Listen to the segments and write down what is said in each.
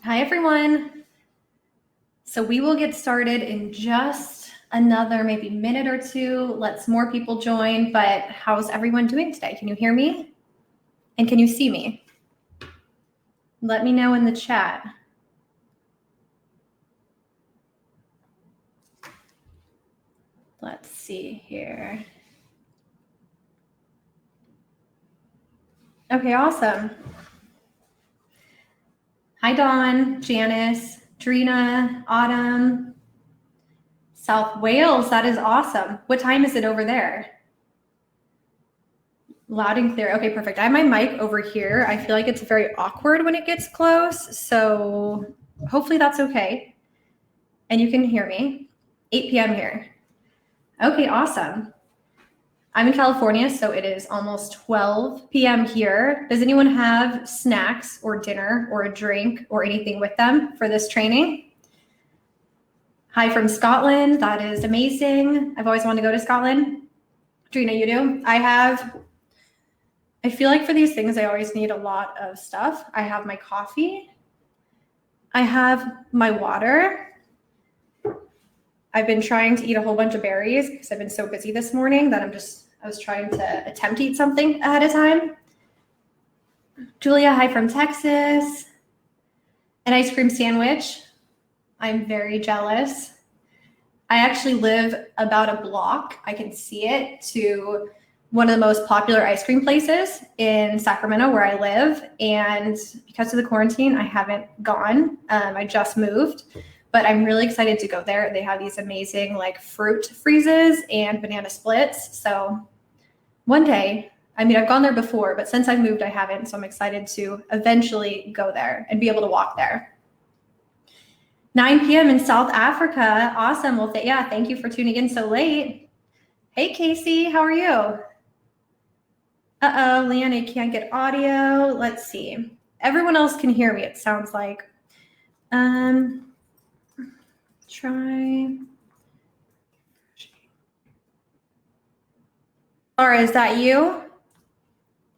Hi, everyone. So we will get started in just another maybe minute or two. Let's more people join, but how's everyone doing today? Can you hear me? And can you see me? Let me know in the chat. Let's see here. Okay, awesome. Hi, Dawn, Janice, Drina, Autumn, South Wales. That is awesome. What time is it over there? Loud and clear. Okay, perfect. I have my mic over here. I feel like it's very awkward when it gets close, so hopefully that's okay. And you can hear me. 8 p.m. here. Okay, awesome. I'm in California, so it is almost 12 p.m. here. Does anyone have snacks or dinner or a drink or anything with them for this training? Hi from Scotland. That is amazing. I've always wanted to go to Scotland. Drina, you do? I feel like for these things, I always need a lot of stuff. I have my coffee. I have my water. I've been trying to eat a whole bunch of berries because I've been so busy this morning that I was trying to attempt to eat something ahead of time. Julia, hi from Texas. An ice cream sandwich. I'm very jealous. I actually live about a block. I can see it to one of the most popular ice cream places in Sacramento where I live. And because of the quarantine, I haven't gone. I just moved, but I'm really excited to go there. They have these amazing like fruit freezes and banana splits. So one day, I've gone there before, but since I've moved, I haven't. So I'm excited to eventually go there and be able to walk there. 9 p.m. in South Africa. Awesome. Well, thank you for tuning in so late. Hey, Casey, how are you? Uh-oh, Leanne, I can't get audio. Let's see. Everyone else can hear me, it sounds like. Try. Laura, is that you?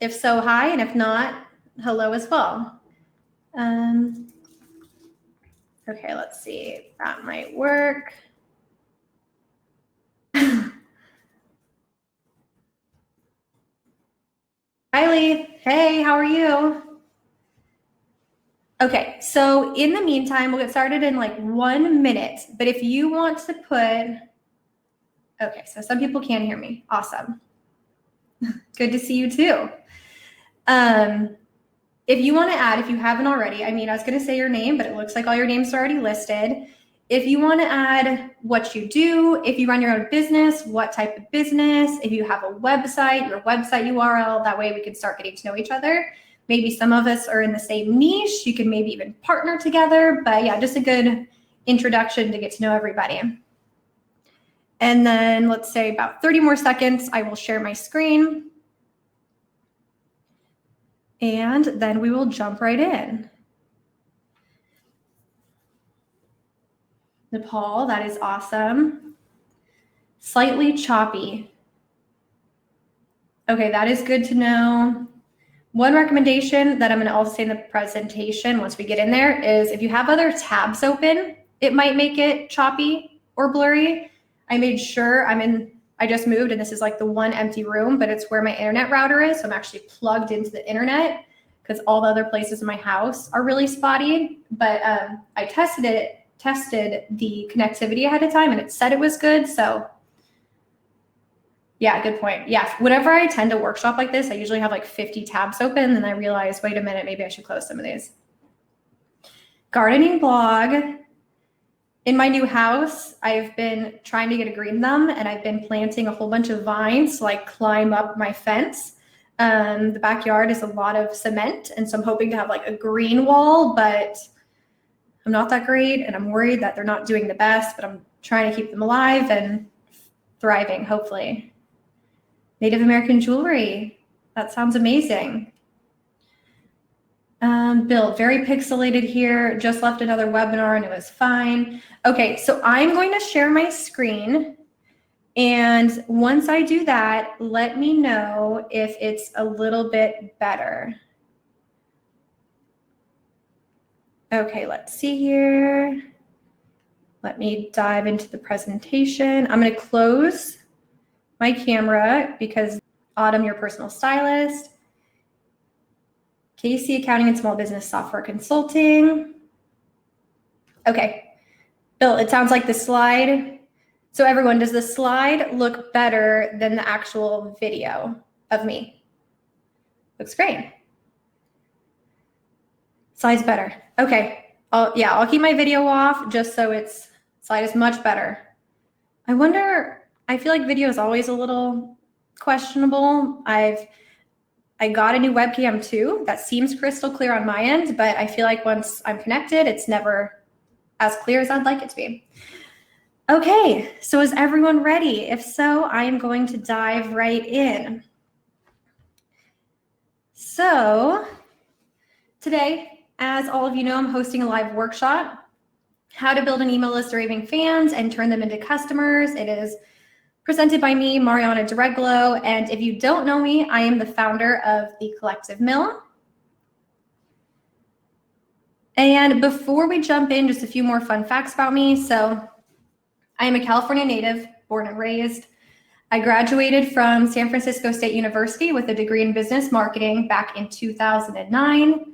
If so, hi, and if not, hello as well. Okay, let's see. That might work. Riley, hey, how are you? Okay, so in the meantime, we'll get started in like 1 minute. But if you want to okay, so some people can hear me. Awesome. Good to see you too. If you want to add, if you haven't already, I was going to say your name, but it looks like all your names are already listed. If you want to add what you do, if you run your own business, what type of business, if you have a website, your website URL, that way we can start getting to know each other. Maybe some of us are in the same niche. You can maybe even partner together. But yeah, just a good introduction to get to know everybody. And then let's say about 30 more seconds, I will share my screen. And then we will jump right in. Nepal, that is awesome. Slightly choppy. Okay, that is good to know. One recommendation that I'm going to also say in the presentation once we get in there is if you have other tabs open, it might make it choppy or blurry. I made sure I just moved and this is like the one empty room, but it's where my internet router is. So I'm actually plugged into the internet because all the other places in my house are really spotty. But I tested the connectivity ahead of time and it said it was good. So yeah, good point. Yeah, whenever I attend a workshop like this, I usually have like 50 tabs open. Then I realize, wait a minute, maybe I should close some of these. Gardening blog. In my new house, I've been trying to get a green thumb and I've been planting a whole bunch of vines to like climb up my fence. The backyard is a lot of cement. And so I'm hoping to have like a green wall, but I'm not that great. And I'm worried that they're not doing the best, but I'm trying to keep them alive and thriving, hopefully. Native American jewelry. That sounds amazing. Bill, very pixelated here. Just left another webinar and it was fine. Okay, so I'm going to share my screen. And once I do that, let me know if it's a little bit better. Okay, let's see here. Let me dive into the presentation. I'm going to close my camera because Autumn, your personal stylist. Casey, accounting and small business software consulting. Okay, Bill, it sounds like the slide. So everyone, does the slide look better than the actual video of me? Looks great. Slide's better. Okay, I'll keep my video off just so slide is much better. I feel like video is always a little questionable. I got a new webcam too. That seems crystal clear on my end, but I feel like once I'm connected, it's never as clear as I'd like it to be. Okay, so is everyone ready? If so, I am going to dive right in. So today, as all of you know, I'm hosting a live workshop, how to build an email list of Raving fans and turn them into customers. It is presented by me, Mariana Dereglo, and if you don't know me, I am the founder of The Collective Mill. And before we jump in, just a few more fun facts about me. So I am a California native, born and raised. I graduated from San Francisco State University with a degree in business marketing back in 2009.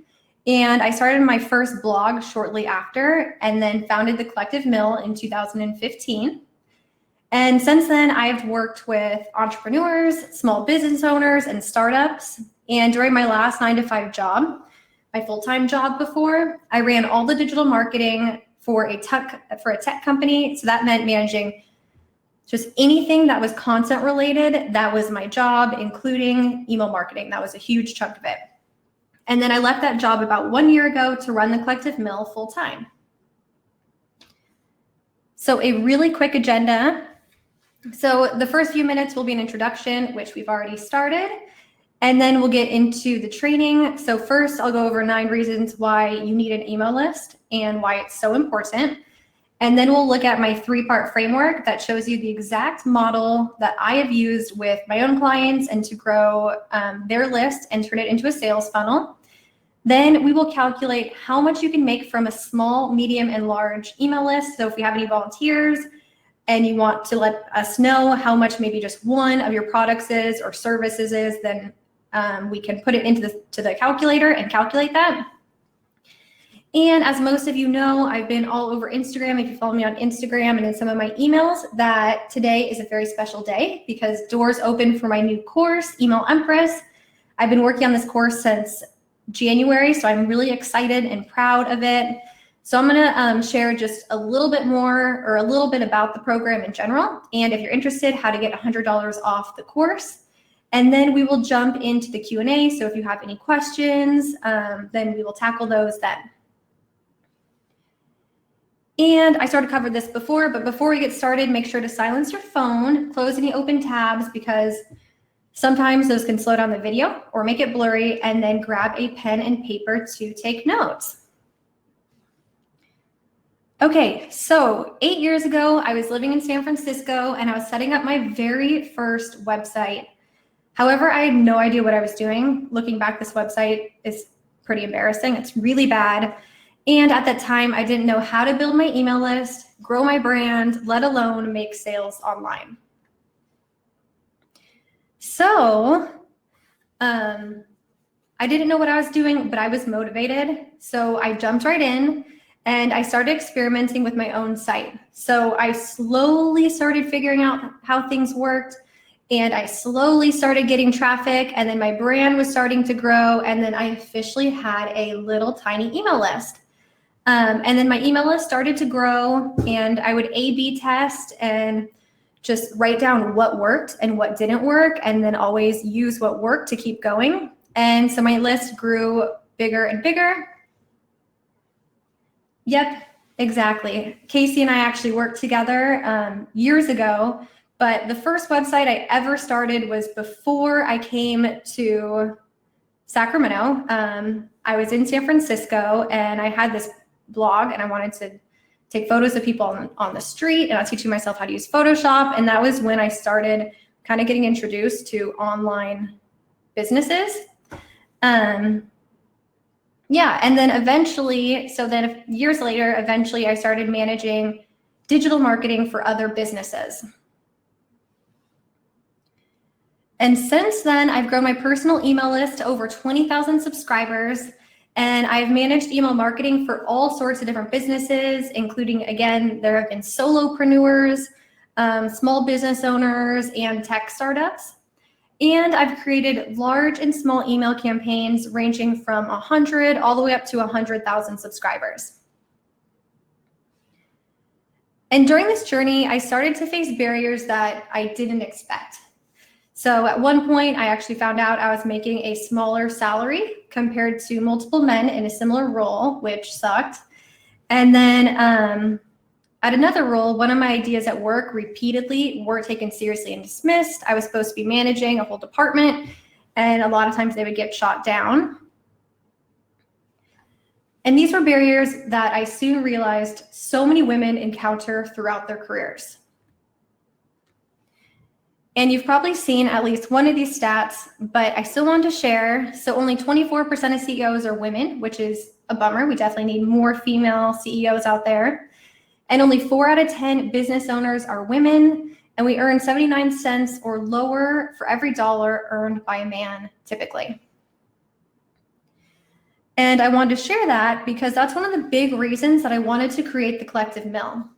And I started my first blog shortly after, and then founded The Collective Mill in 2015. And since then, I've worked with entrepreneurs, small business owners, and startups. And during my last 9-to-5 job, my full-time job before, I ran all the digital marketing for a tech company. So that meant managing just anything that was content related. That was my job, including email marketing. That was a huge chunk of it. And then I left that job about 1 year ago to run The Collective Mill full-time. So a really quick agenda. So the first few minutes will be an introduction, which we've already started, and then we'll get into the training. So first, I'll go over 9 reasons why you need an email list and why it's so important. And then we'll look at my 3-part framework that shows you the exact model that I have used with my own clients and to grow their list and turn it into a sales funnel. Then we will calculate how much you can make from a small, medium, and large email list. So if we have any volunteers, and you want to let us know how much maybe just one of your products is or services is, then we can put it into the calculator and calculate that. And as most of you know, I've been all over Instagram. If you follow me on Instagram and in some of my emails, that today is a very special day because doors open for my new course, Email Empress. I've been working on this course since January, so I'm really excited and proud of it. So I'm going to share just a little bit more or a little bit about the program in general. And if you're interested, how to get $100 off the course. And then we will jump into the Q&A. So if you have any questions, then we will tackle those then. And I sort of covered this before, but before we get started, make sure to silence your phone, close any open tabs because sometimes those can slow down the video or make it blurry, and then grab a pen and paper to take notes. Okay, so 8 years ago, I was living in San Francisco and I was setting up my very first website. However, I had no idea what I was doing. Looking back, this website is pretty embarrassing. It's really bad. And at that time, I didn't know how to build my email list, grow my brand, let alone make sales online. So I didn't know what I was doing, but I was motivated. So I jumped right in. And I started experimenting with my own site. So I slowly started figuring out how things worked, and I slowly started getting traffic, and then my brand was starting to grow, and then I officially had a little tiny email list. And then my email list started to grow, and I would A/B test and just write down what worked and what didn't work, and then always use what worked to keep going. And so my list grew bigger and bigger. Yep, exactly. Casey and I actually worked together years ago, but the first website I ever started was before I came to Sacramento. I was in San Francisco and I had this blog and I wanted to take photos of people on the street, and I was teaching myself how to use Photoshop. And that was when I started kind of getting introduced to online businesses. Yeah, and then eventually, so then years later, eventually I started managing digital marketing for other businesses. And since then, I've grown my personal email list to over 20,000 subscribers, and I've managed email marketing for all sorts of different businesses, including, again, there have been solopreneurs, small business owners, and tech startups. And I've created large and small email campaigns ranging from 100 all the way up to 100,000 subscribers. And during this journey, I started to face barriers that I didn't expect. So at one point, I actually found out I was making a smaller salary compared to multiple men in a similar role, which sucked. And then at another role, one of my ideas at work repeatedly weren't taken seriously and dismissed. I was supposed to be managing a whole department, and a lot of times they would get shot down. And these were barriers that I soon realized so many women encounter throughout their careers. And you've probably seen at least one of these stats, but I still wanted to share. So only 24% of CEOs are women, which is a bummer. We definitely need more female CEOs out there. And only 4 out of 10 business owners are women, and we earn 79 cents or lower for every dollar earned by a man, typically. And I wanted to share that because that's one of the big reasons that I wanted to create the Collective Mill.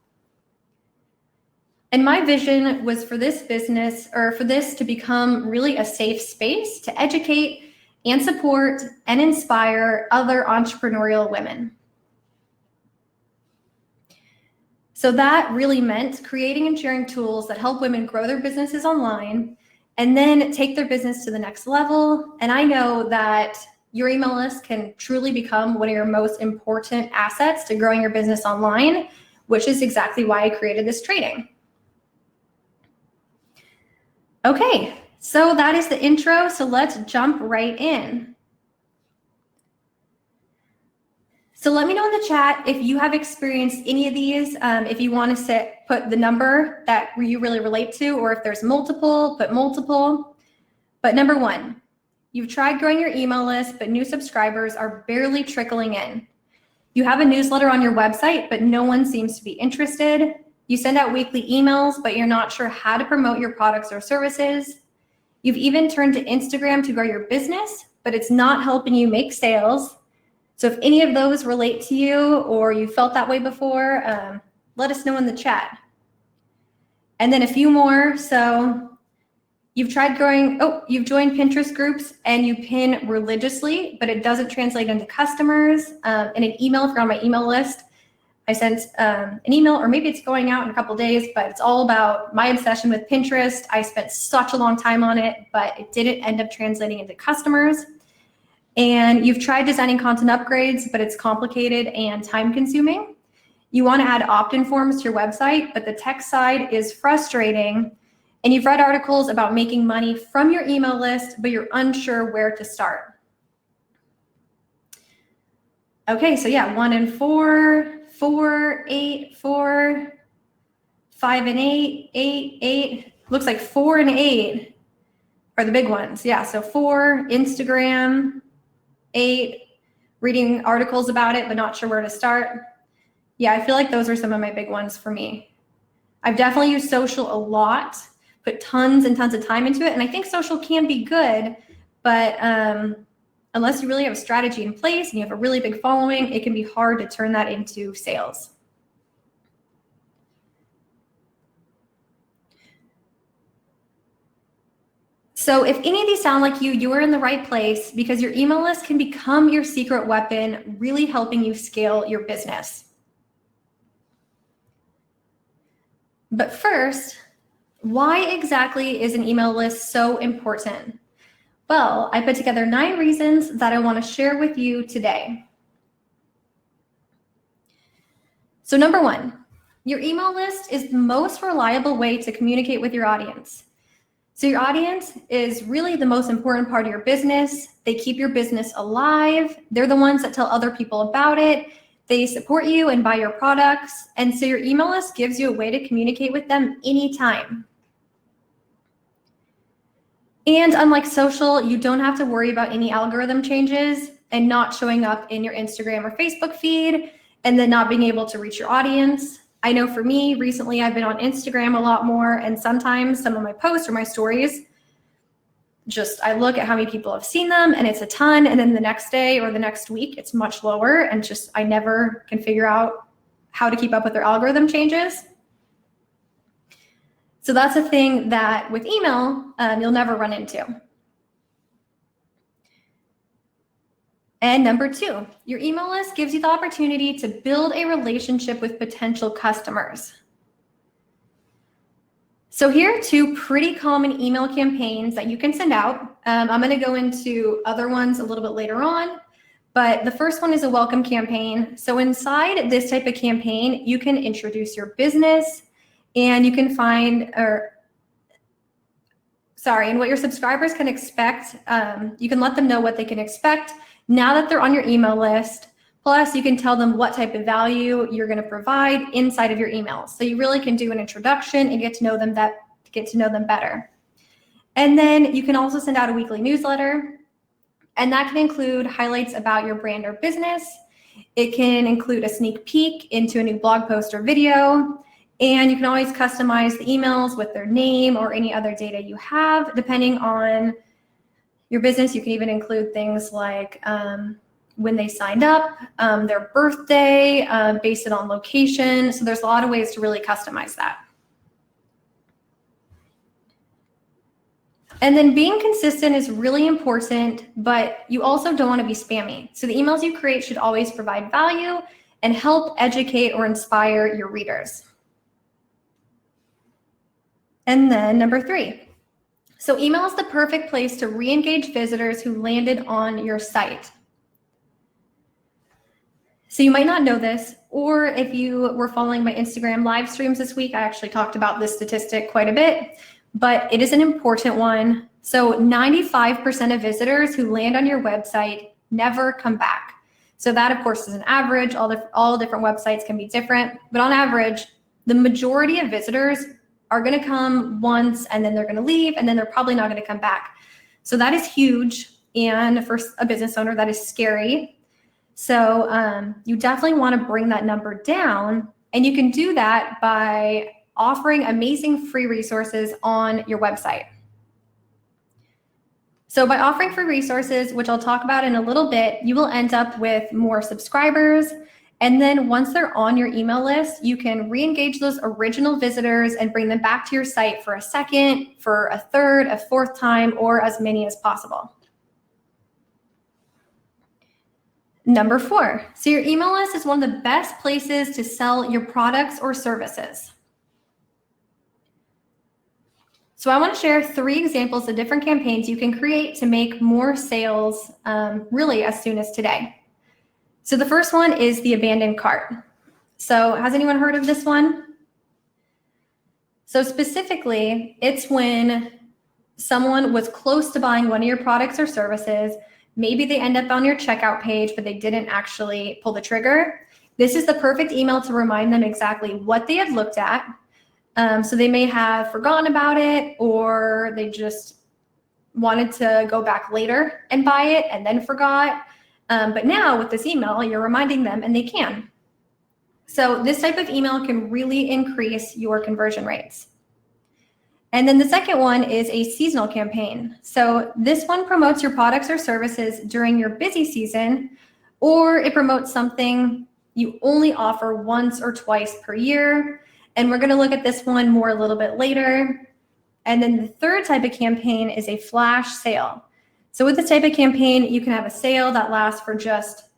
And my vision was for this business, or for this to become really a safe space to educate and support and inspire other entrepreneurial women. So that really meant creating and sharing tools that help women grow their businesses online and then take their business to the next level. And I know that your email list can truly become one of your most important assets to growing your business online, which is exactly why I created this training. Okay, so that is the intro. So let's jump right in. So let me know in the chat if you have experienced any of these, if you want to put the number that you really relate to, or if there's multiple, put multiple. But number 1, you've tried growing your email list, but new subscribers are barely trickling in. You have a newsletter on your website, but no one seems to be interested. You send out weekly emails, but you're not sure how to promote your products or services. You've even turned to Instagram to grow your business, but it's not helping you make sales. So if any of those relate to you or you felt that way before, let us know in the chat. And then a few more. So you've tried growing, you've joined Pinterest groups and you pin religiously, but it doesn't translate into customers. In an email, if you're on my email list, I sent an email, or maybe it's going out in a couple days, but it's all about my obsession with Pinterest. I spent such a long time on it, but it didn't end up translating into customers. And you've tried designing content upgrades, but it's complicated and time consuming. You want to add opt-in forms to your website, but the tech side is frustrating. And you've read articles about making money from your email list, but you're unsure where to start. Okay, so yeah, 1 and 4, 4, 8, 4, 5 and 8, 8, 8. Looks like 4 and 8 are the big ones. Yeah, so 4, Instagram, 8, reading articles about it, but not sure where to start. Yeah, I feel like those are some of my big ones for me. I've definitely used social a lot, put tons and tons of time into it. And I think social can be good, but unless you really have a strategy in place and you have a really big following, it can be hard to turn that into sales. So if any of these sound like you are in the right place, because your email list can become your secret weapon, really helping you scale your business. But first, why exactly is an email list so important? Well, I put together 9 reasons that I want to share with you today. So number 1, your email list is the most reliable way to communicate with your audience. So your audience is really the most important part of your business. They keep your business alive. They're the ones that tell other people about it. They support you and buy your products. And so your email list gives you a way to communicate with them anytime. And unlike social, you don't have to worry about any algorithm changes. and not showing up in your Instagram or Facebook feed and then not being able to reach your audience. I know for me, recently I've been on Instagram a lot more, and sometimes some of my posts or my stories, I look at how many people have seen them and it's a ton, and then the next day or the next week it's much lower, and I never can figure out how to keep up with their algorithm changes. So that's a thing that with email, you'll never run into. And number 2, your email list gives you the opportunity to build a relationship with potential customers. So here are 2 pretty common email campaigns that you can send out. I'm going to go into other ones a little bit later on, but the first one is a welcome campaign. So inside this type of campaign, you can introduce your business, and you can find, and what your subscribers can expect. You can let them know what they can expect now that they're on your email list. Plus, you can tell them what type of value you're going to provide inside of your emails. So you really can do an introduction and get to know them better. And then you can also send out a weekly newsletter, and that can include highlights about your brand or business. It can include a sneak peek into a new blog post or video, and you can always customize the emails with their name or any other data you have, depending on your business. You can even include things like when they signed up, their birthday, based it on location. So there's a lot of ways to really customize that. And then being consistent is really important, but you also don't want to be spammy. So the emails you create should always provide value and help educate or inspire your readers. And then number 3. So email is the perfect place to re-engage visitors who landed on your site. So you might not know this, or if you were following my Instagram live streams this week, I actually talked about this statistic quite a bit, but it is an important one. So 95% of visitors who land on your website never come back. So that, of course, is an average. All different websites can be different, but on average, the majority of visitors are going to come once and then they're going to leave, and then they're probably not going to come back. So that is huge, and for a business owner, that is scary. So you definitely want to bring that number down, and you can do that by offering amazing free resources on your website. So by offering free resources, which I'll talk about in a little bit, you will end up with more subscribers. And then once they're on your email list, you can re-engage those original visitors and bring them back to your site for a second, for a third, a fourth time, or as many as possible. Number 4, so your email list is one of the best places to sell your products or services. So I want to share 3 examples of different campaigns you can create to make more sales really as soon as today. So the first one is the abandoned cart. So has anyone heard of this one? So specifically, it's when someone was close to buying one of your products or services. Maybe they end up on your checkout page, but they didn't actually pull the trigger. This is the perfect email to remind them exactly what they had looked at. So they may have forgotten about it, or they just wanted to go back later and buy it and then forgot. But now with this email, you're reminding them, and they can. So this type of email can really increase your conversion rates. And then the second one is a seasonal campaign. So this one promotes your products or services during your busy season, or it promotes something you only offer once or twice per year. And we're going to look at this one more a little bit later. And then the third type of campaign is a flash sale. So with this type of campaign, you can have a sale that lasts for just,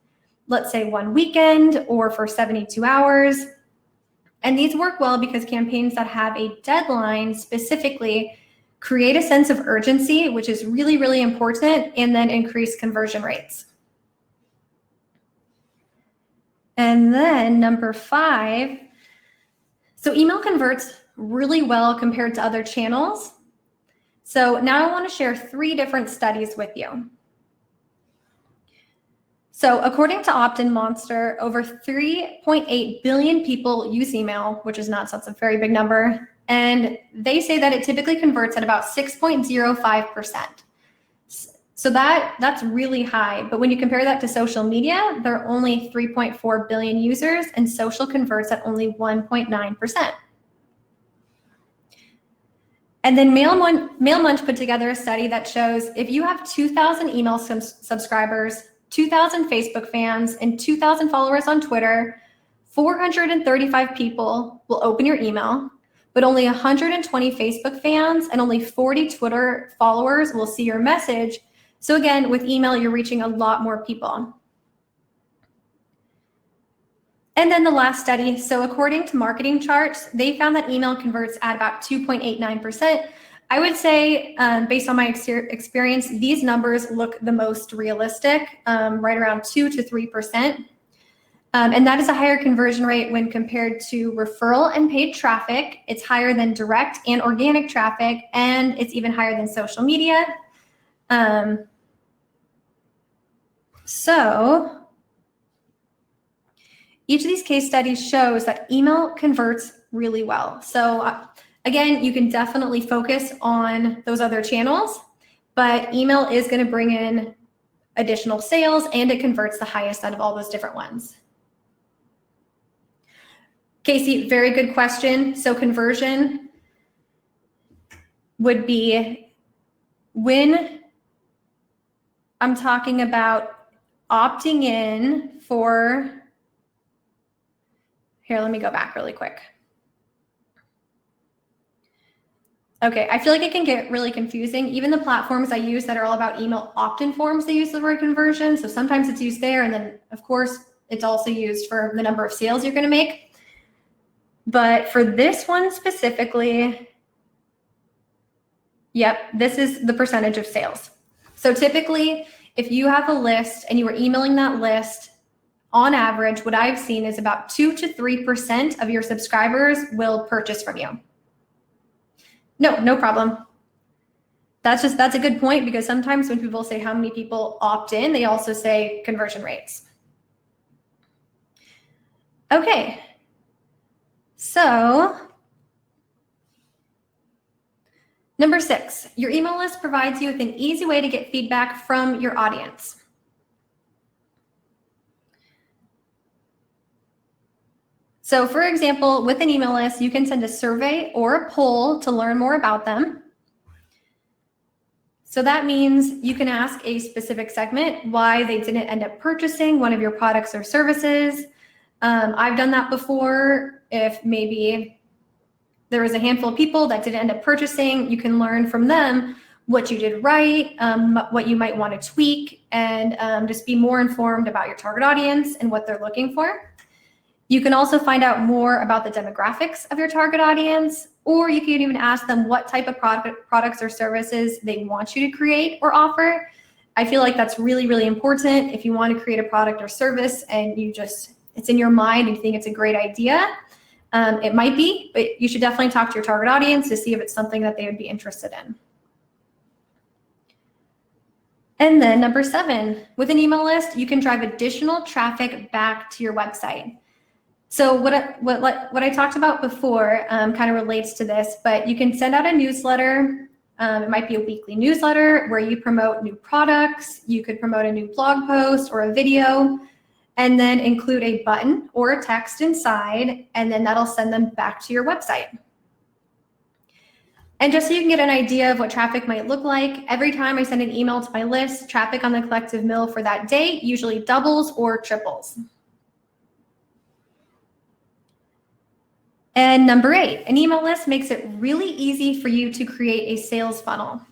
let's say, one weekend or for 72 hours. And these work well because campaigns that have a deadline specifically create a sense of urgency, which is really, really important, and then increase conversion rates. And then number 5, so email converts really well compared to other channels. So now I want to share 3 different studies with you. So according to Monster, over 3.8 billion people use email, which is nuts. That's a very big number. And they say that it typically converts at about 6.05%. So that's really high. But when you compare that to social media, there are only 3.4 billion users, and social converts at only 1.9%. And then MailMunch put together a study that shows if you have 2,000 email subscribers, 2,000 Facebook fans, and 2,000 followers on Twitter, 435 people will open your email, but only 120 Facebook fans and only 40 Twitter followers will see your message. So again, with email, you're reaching a lot more people. And then the last study, so according to Marketing Charts, they found that email converts at about 2.89%. I would say, based on my experience, these numbers look the most realistic, right around 2 to 3%. And that is a higher conversion rate when compared to referral and paid traffic. It's higher than direct and organic traffic, and it's even higher than social media. So each of these case studies shows that email converts really well. So again, you can definitely focus on those other channels, but email is going to bring in additional sales, and it converts the highest out of all those different ones. Casey, very good question. So conversion would be when I'm talking about opting in for, here, let me go back really quick. Okay, I feel like it can get really confusing. Even the platforms I use that are all about email opt-in forms, they use the word conversion. So sometimes it's used there. And then of course, it's also used for the number of sales you're gonna make. But for this one specifically, yep, this is the percentage of sales. So typically, if you have a list and you are emailing that list, on average, what I've seen is about 2 to 3% of your subscribers will purchase from you. No problem. That's a good point, because sometimes when people say how many people opt in, they also say conversion rates. Okay. So number 6, your email list provides you with an easy way to get feedback from your audience. So for example, with an email list, you can send a survey or a poll to learn more about them. So that means you can ask a specific segment why they didn't end up purchasing one of your products or services. I've done that before. If maybe there was a handful of people that didn't end up purchasing, you can learn from them what you did right, what you might want to tweak, and just be more informed about your target audience and what they're looking for. You can also find out more about the demographics of your target audience, or you can even ask them what type of products or services they want you to create or offer. I feel like that's really, really important. If you want to create a product or service and it's in your mind and you think it's a great idea, it might be, but you should definitely talk to your target audience to see if it's something that they would be interested in. And then number 7, with an email list, you can drive additional traffic back to your website. So what I talked about before kind of relates to this, but you can send out a newsletter. It might be a weekly newsletter where you promote new products. You could promote a new blog post or a video, and then include a button or a text inside, and then that'll send them back to your website. And just so you can get an idea of what traffic might look like, every time I send an email to my list, traffic on the collective mill for that day usually doubles or triples. And number 8, an email list makes it really easy for you to create a sales funnel.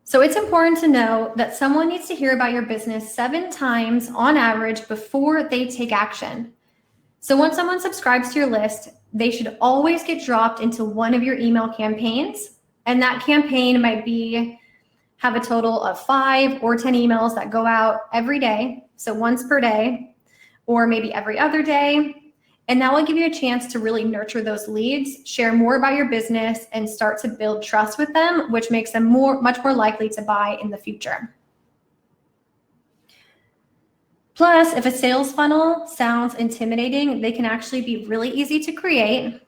So it's important to know that someone needs to hear about your business 7 times on average before they take action. So once someone subscribes to your list, they should always get dropped into one of your email campaigns. And that campaign might have a total of 5 or 10 emails that go out every day. So once per day, or maybe every other day. And that will give you a chance to really nurture those leads, share more about your business, and start to build trust with them, which makes them much more likely to buy in the future. Plus, if a sales funnel sounds intimidating, they can actually be really easy to create.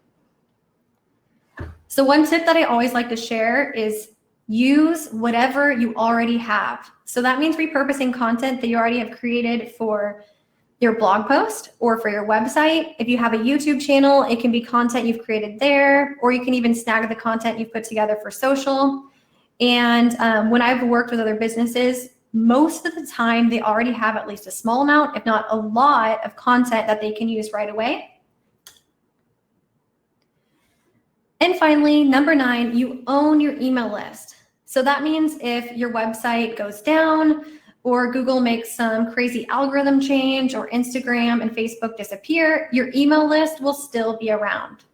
So one tip that I always like to share is use whatever you already have. So that means repurposing content that you already have created for your blog post or for your website. If you have a YouTube channel, it can be content you've created there, or you can even snag the content you've put together for social. And when I've worked with other businesses, most of the time they already have at least a small amount, if not a lot, of content that they can use right away. And finally, number 9, you own your email list. So that means if your website goes down, or Google makes some crazy algorithm change, or Instagram and Facebook disappear, your email list will still be around.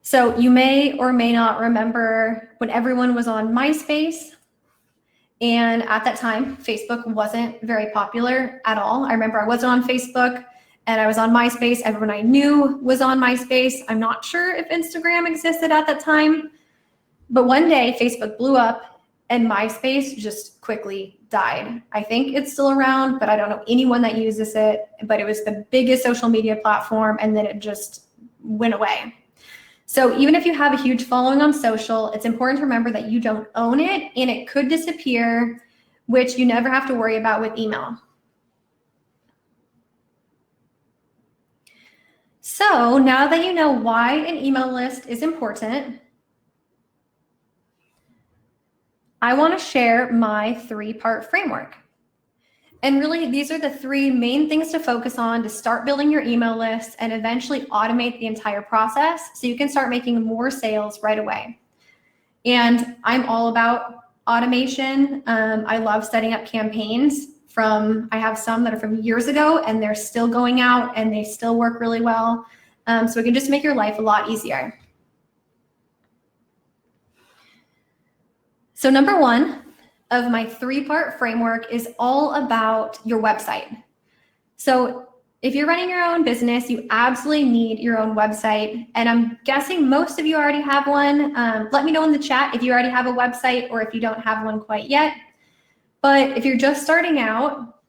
So you may or may not remember when everyone was on MySpace. And at that time, Facebook wasn't very popular at all. I remember I wasn't on Facebook and I was on MySpace. Everyone I knew was on MySpace. I'm not sure if Instagram existed at that time, but one day Facebook blew up and MySpace just quickly died. I think it's still around, but I don't know anyone that uses it, but it was the biggest social media platform and then it just went away. So even if you have a huge following on social, it's important to remember that you don't own it and it could disappear, which you never have to worry about with email. So now that you know why an email list is important, I want to share my 3-part framework. And really, these are the 3 main things to focus on to start building your email list and eventually automate the entire process so you can start making more sales right away. And I'm all about automation. I love setting up campaigns I have some that are from years ago and they're still going out and they still work really well. So it can just make your life a lot easier. So number 1 of my 3-part framework is all about your website. So if you're running your own business, you absolutely need your own website. And I'm guessing most of you already have one. Let me know in the chat if you already have a website or if you don't have one quite yet. But if you're just starting out,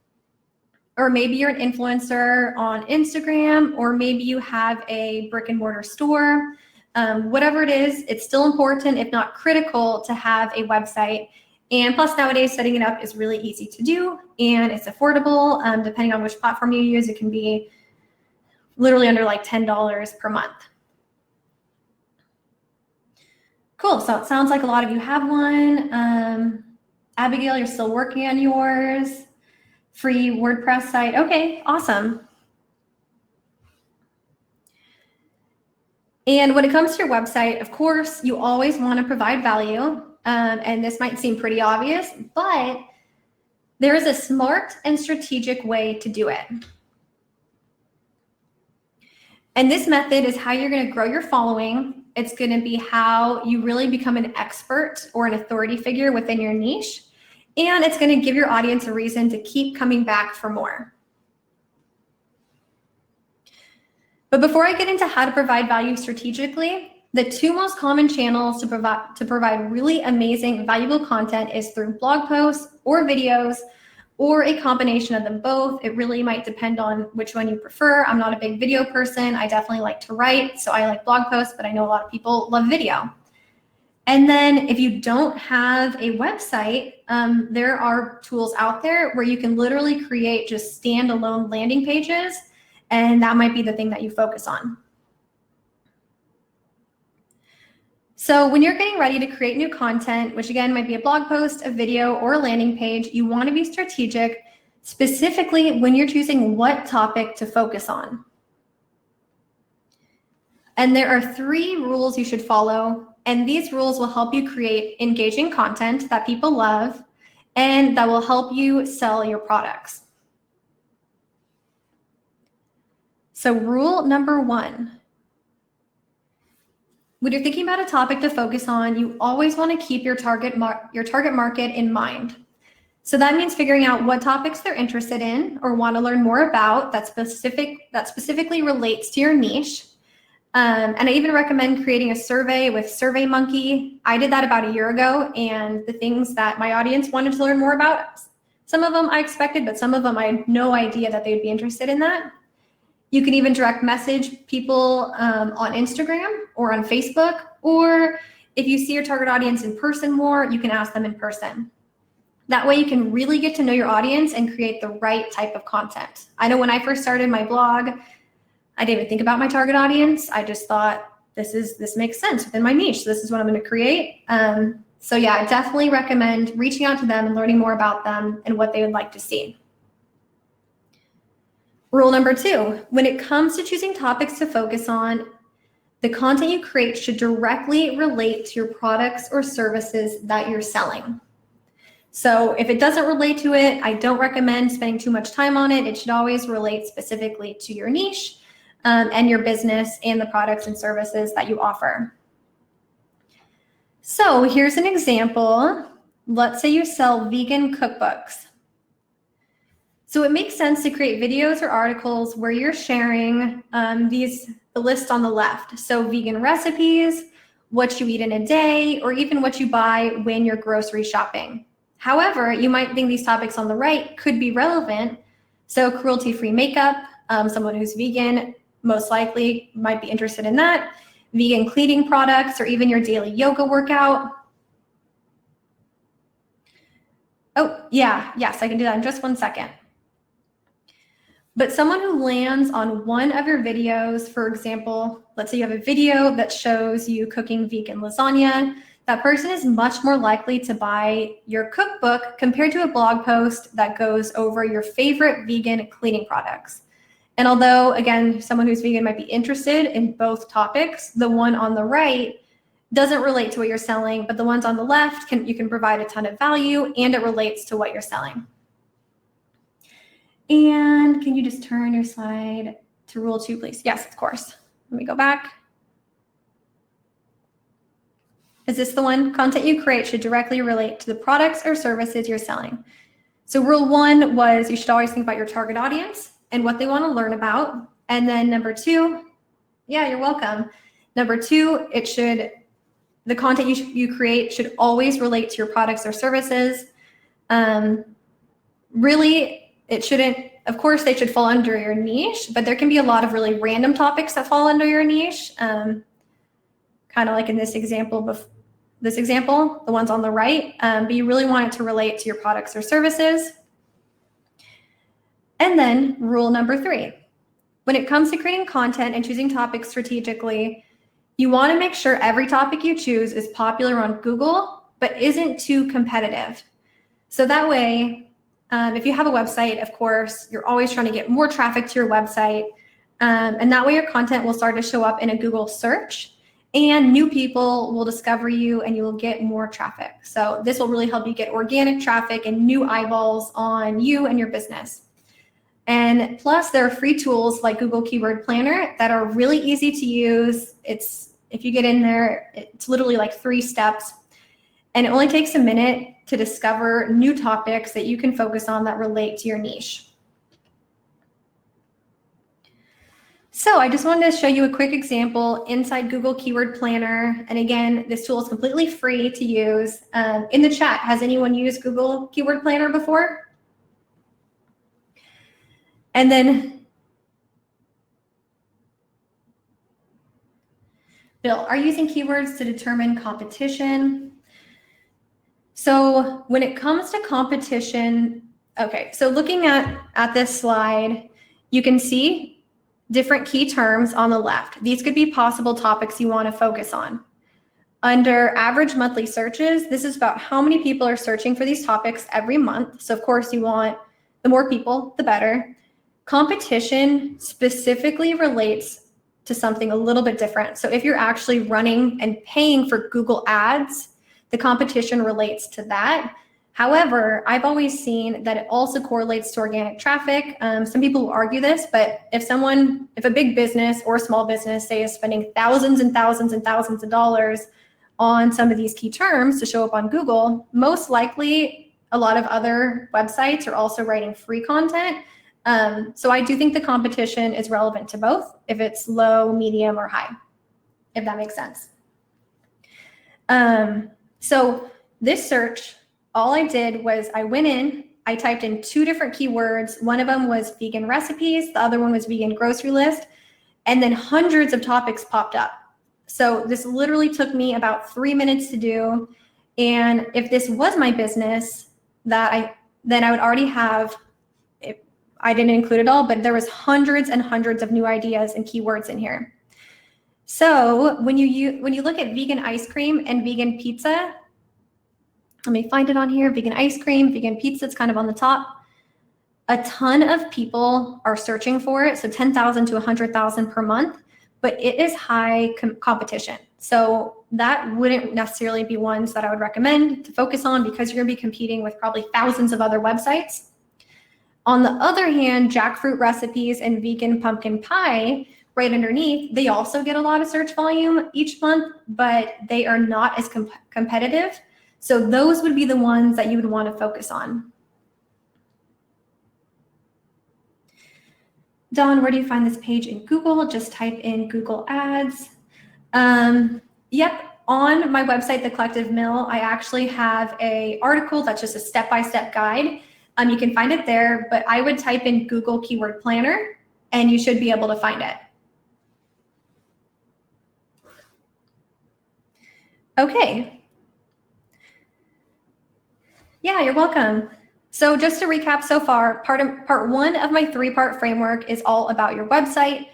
or maybe you're an influencer on Instagram, or maybe you have a brick and mortar store, whatever it is, it's still important, if not critical, to have a website. And plus nowadays, setting it up is really easy to do and it's affordable. Depending on which platform you use, it can be literally under like $10 per month. Cool, so it sounds like a lot of you have one. Abigail, you're still working on yours. Free WordPress site, okay, awesome. And when it comes to your website, of course, you always want to provide value. And this might seem pretty obvious, but there is a smart and strategic way to do it. And this method is how you're going to grow your following. It's going to be how you really become an expert or an authority figure within your niche. And it's going to give your audience a reason to keep coming back for more. But before I get into how to provide value strategically, the 2 most common channels to provide really amazing, valuable content is through blog posts or videos, or a combination of them both. It really might depend on which one you prefer. I'm not a big video person. I definitely like to write, so I like blog posts, but I know a lot of people love video. And then if you don't have a website, there are tools out there where you can literally create just standalone landing pages, and that might be the thing that you focus on. So when you're getting ready to create new content, which again might be a blog post, a video, or a landing page, you want to be strategic, specifically when you're choosing what topic to focus on. And there are 3 rules you should follow, and these rules will help you create engaging content that people love and that will help you sell your products. So rule number 1. When you're thinking about a topic to focus on, you always want to keep your target market in mind. So that means figuring out what topics they're interested in or want to learn more about that specifically relates to your niche. And I even recommend creating a survey with SurveyMonkey. I did that about a year ago, and the things that my audience wanted to learn more about, some of them I expected, but some of them I had no idea that they would be interested in that. You can even direct message people on Instagram or on Facebook, or if you see your target audience in person more, you can ask them in person. That way you can really get to know your audience and create the right type of content. I know when I first started my blog, I didn't even think about my target audience. I just thought this makes sense within my niche. So this is what I'm going to create. So yeah, I definitely recommend reaching out to them and learning more about them and what they would like to see. Rule number 2, when it comes to choosing topics to focus on, the content you create should directly relate to your products or services that you're selling. So if it doesn't relate to it, I don't recommend spending too much time on it. It should always relate specifically to your niche and your business and the products and services that you offer. So here's an example. Let's say you sell vegan cookbooks. So it makes sense to create videos or articles where you're sharing the list on the left. So vegan recipes, what you eat in a day, or even what you buy when you're grocery shopping. However, you might think these topics on the right could be relevant. So cruelty-free makeup, someone who's vegan most likely might be interested in that. Vegan cleaning products, or even your daily yoga workout. Oh, yeah, yes, I can do that in just 1 second. But someone who lands on one of your videos, for example, let's say you have a video that shows you cooking vegan lasagna, that person is much more likely to buy your cookbook compared to a blog post that goes over your favorite vegan cleaning products. And although, again, someone who's vegan might be interested in both topics, the one on the right doesn't relate to what you're selling, but the ones on the left, you can provide a ton of value and it relates to what you're selling. And can you just turn your slide to rule 2, please? Yes, of course. Let me go back. Is this the one? Content you create should directly relate to the products or services you're selling. So rule 1 was you should always think about your target audience and what they want to learn about. And then number 2, yeah, you're welcome. Number 2, the content you create should always relate to your products or services. Really, it shouldn't, of course, they should fall under your niche, but there can be a lot of really random topics that fall under your niche. Kind of like in this example, the ones on the right, but you really want it to relate to your products or services. And then rule number 3, when it comes to creating content and choosing topics strategically, you want to make sure every topic you choose is popular on Google, but isn't too competitive. So that way, if you have a website, of course, you're always trying to get more traffic to your website. And that way your content will start to show up in a Google search and new people will discover you and you will get more traffic. So this will really help you get organic traffic and new eyeballs on you and your business. And plus there are free tools like Google Keyword Planner that are really easy to use. If you get in there, it's literally like 3 steps. And it only takes a minute to discover new topics that you can focus on that relate to your niche. So I just wanted to show you a quick example inside Google Keyword Planner. And again, this tool is completely free to use. In the chat, has anyone used Google Keyword Planner before? And then, Bill, are you using keywords to determine competition? So when it comes to competition, okay, so looking at this slide, you can see different key terms on the left. These could be possible topics you want to focus on. Under average monthly searches, this is about how many people are searching for these topics every month. So of course you want the more people, the better. Competition specifically relates to something a little bit different. So if you're actually running and paying for Google Ads, the competition relates to that. However, I've always seen that it also correlates to organic traffic. Some people will argue this, but if a big business or a small business, say, is spending thousands and thousands and thousands of dollars on some of these key terms to show up on Google, most likely a lot of other websites are also writing free content. So I do think the competition is relevant to both, if it's low, medium, or high, if that makes sense. So this search, all I did was I went in, I typed in 2 different keywords. One of them was vegan recipes, the other one was vegan grocery list, and then hundreds of topics popped up. So this literally took me about 3 minutes to do. And if this was my business, then I would already have, I didn't include it all, but there was hundreds and hundreds of new ideas and keywords in here. So when you look at vegan ice cream and vegan pizza, let me find it on here, vegan ice cream, vegan pizza, it's kind of on the top. A ton of people are searching for it, so 10,000 to 100,000 per month, but it is high competition. So that wouldn't necessarily be ones that I would recommend to focus on because you're gonna be competing with probably thousands of other websites. On the other hand, jackfruit recipes and vegan pumpkin pie, right underneath, they also get a lot of search volume each month, but they are not as competitive. So those would be the ones that you would want to focus on. Dawn, where do you find this page in Google? Just type in Google Ads. Yep, on my website, The Collective Mill, I actually have an article that's just a step-by-step guide. You can find it there, but I would type in Google Keyword Planner and you should be able to find it. Okay. Yeah, you're welcome. So just to recap so far, part one of my 3-part framework is all about your website,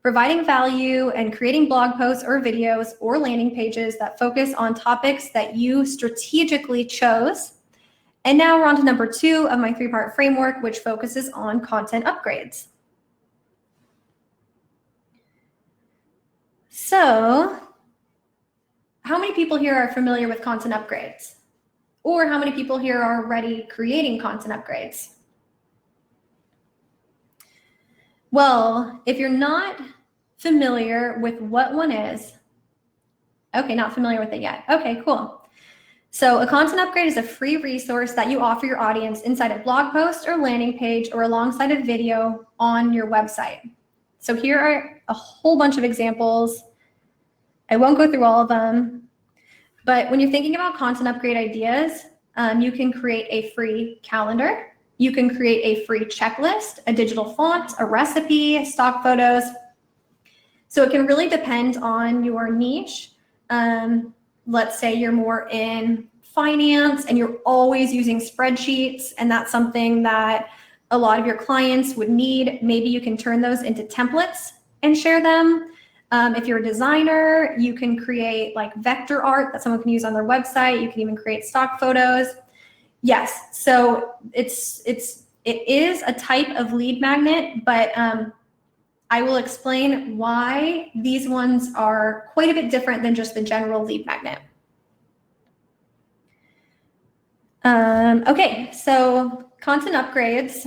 providing value and creating blog posts or videos or landing pages that focus on topics that you strategically chose. And now we're on to number 2 of my 3-part framework, which focuses on content upgrades. So how many people here are familiar with content upgrades? Or how many people here are already creating content upgrades? Well, if you're not familiar with what one is, okay, not familiar with it yet. Okay, cool. So a content upgrade is a free resource that you offer your audience inside a blog post or landing page or alongside a video on your website. So here are a whole bunch of examples. I won't go through all of them. But when you're thinking about content upgrade ideas, you can create a free calendar. You can create a free checklist, a digital font, a recipe, stock photos. So it can really depend on your niche. Let's say you're more in finance and you're always using spreadsheets, and that's something that a lot of your clients would need. Maybe you can turn those into templates and share them. If you're a designer, you can create like vector art that someone can use on their website. You can even create stock photos. Yes, so it is a type of lead magnet, but I will explain why these ones are quite a bit different than just the general lead magnet. Okay, so content upgrades.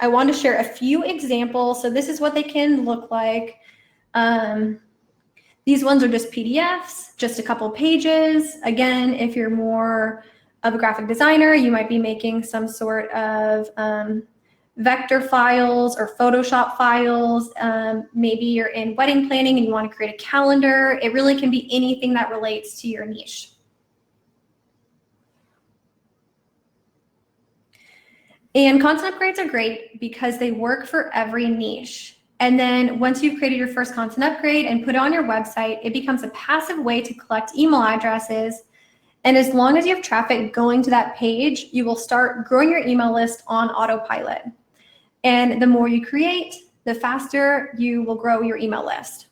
I want to share a few examples. So this is what they can look like. These ones are just PDFs, just a couple pages. Again, if you're more of a graphic designer, you might be making some sort of vector files or Photoshop files. Maybe you're in wedding planning and you want to create a calendar. It really can be anything that relates to your niche. And content upgrades are great because they work for every niche. And then once you've created your first content upgrade and put it on your website, it becomes a passive way to collect email addresses. And as long as you have traffic going to that page, you will start growing your email list on autopilot. And the more you create, the faster you will grow your email list.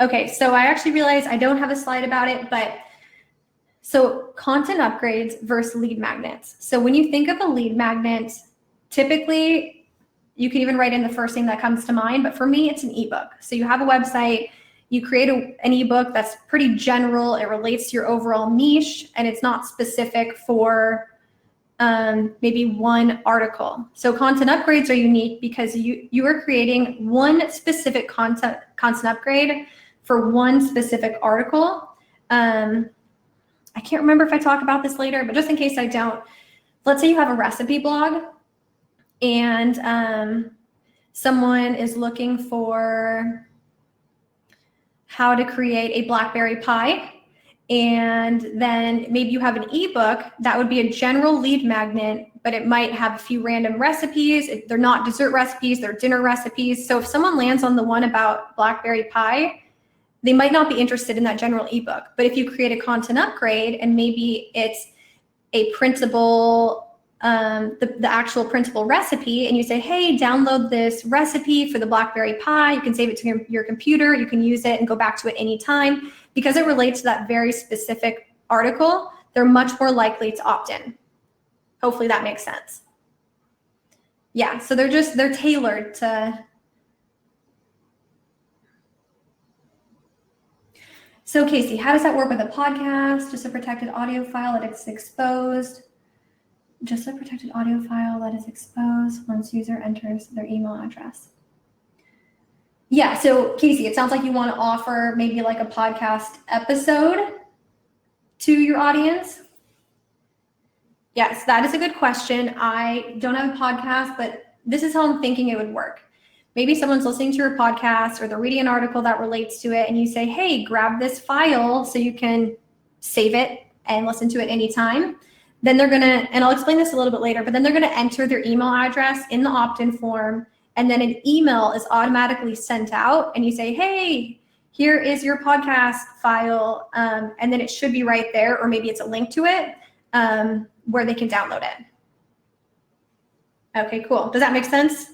Okay, so I actually realized I don't have a slide about it, but so content upgrades versus lead magnets. So when you think of a lead magnet, typically you can even write in the first thing that comes to mind, but for me, it's an ebook. So you have a website, you create an ebook that's pretty general, it relates to your overall niche, and it's not specific for maybe one article. So content upgrades are unique because you are creating one specific content upgrade for one specific article. I can't remember if I talk about this later, but just in case I don't, let's say you have a recipe blog and someone is looking for how to create a blackberry pie. And then maybe you have an ebook that would be a general lead magnet, but it might have a few random recipes. They're not dessert recipes, they're dinner recipes. So if someone lands on the one about blackberry pie, they might not be interested in that general ebook. But if you create a content upgrade and maybe it's a printable, the actual printable recipe, and you say, hey, download this recipe for the blackberry pie, you can save it to your computer, you can use it and go back to it anytime. Because it relates to that very specific article, they're much more likely to opt in. Hopefully that makes sense. Yeah, so they're tailored to. So Casey, how does that work with a podcast? Just a protected audio file that is exposed. Just a protected audio file that is exposed once user enters their email address. Yeah, so Casey, it sounds like you want to offer maybe like a podcast episode to your audience. Yes, that is a good question. I don't have a podcast, but this is how I'm thinking it would work. Maybe someone's listening to your podcast or they're reading an article that relates to it, and you say, hey, grab this file so you can save it and listen to it anytime. Then they're going to, and I'll explain this a little bit later, but then they're going to enter their email address in the opt-in form, and then an email is automatically sent out, and you say, hey, here is your podcast file, and then it should be right there, or maybe it's a link to it where they can download it. Okay, cool. Does that make sense?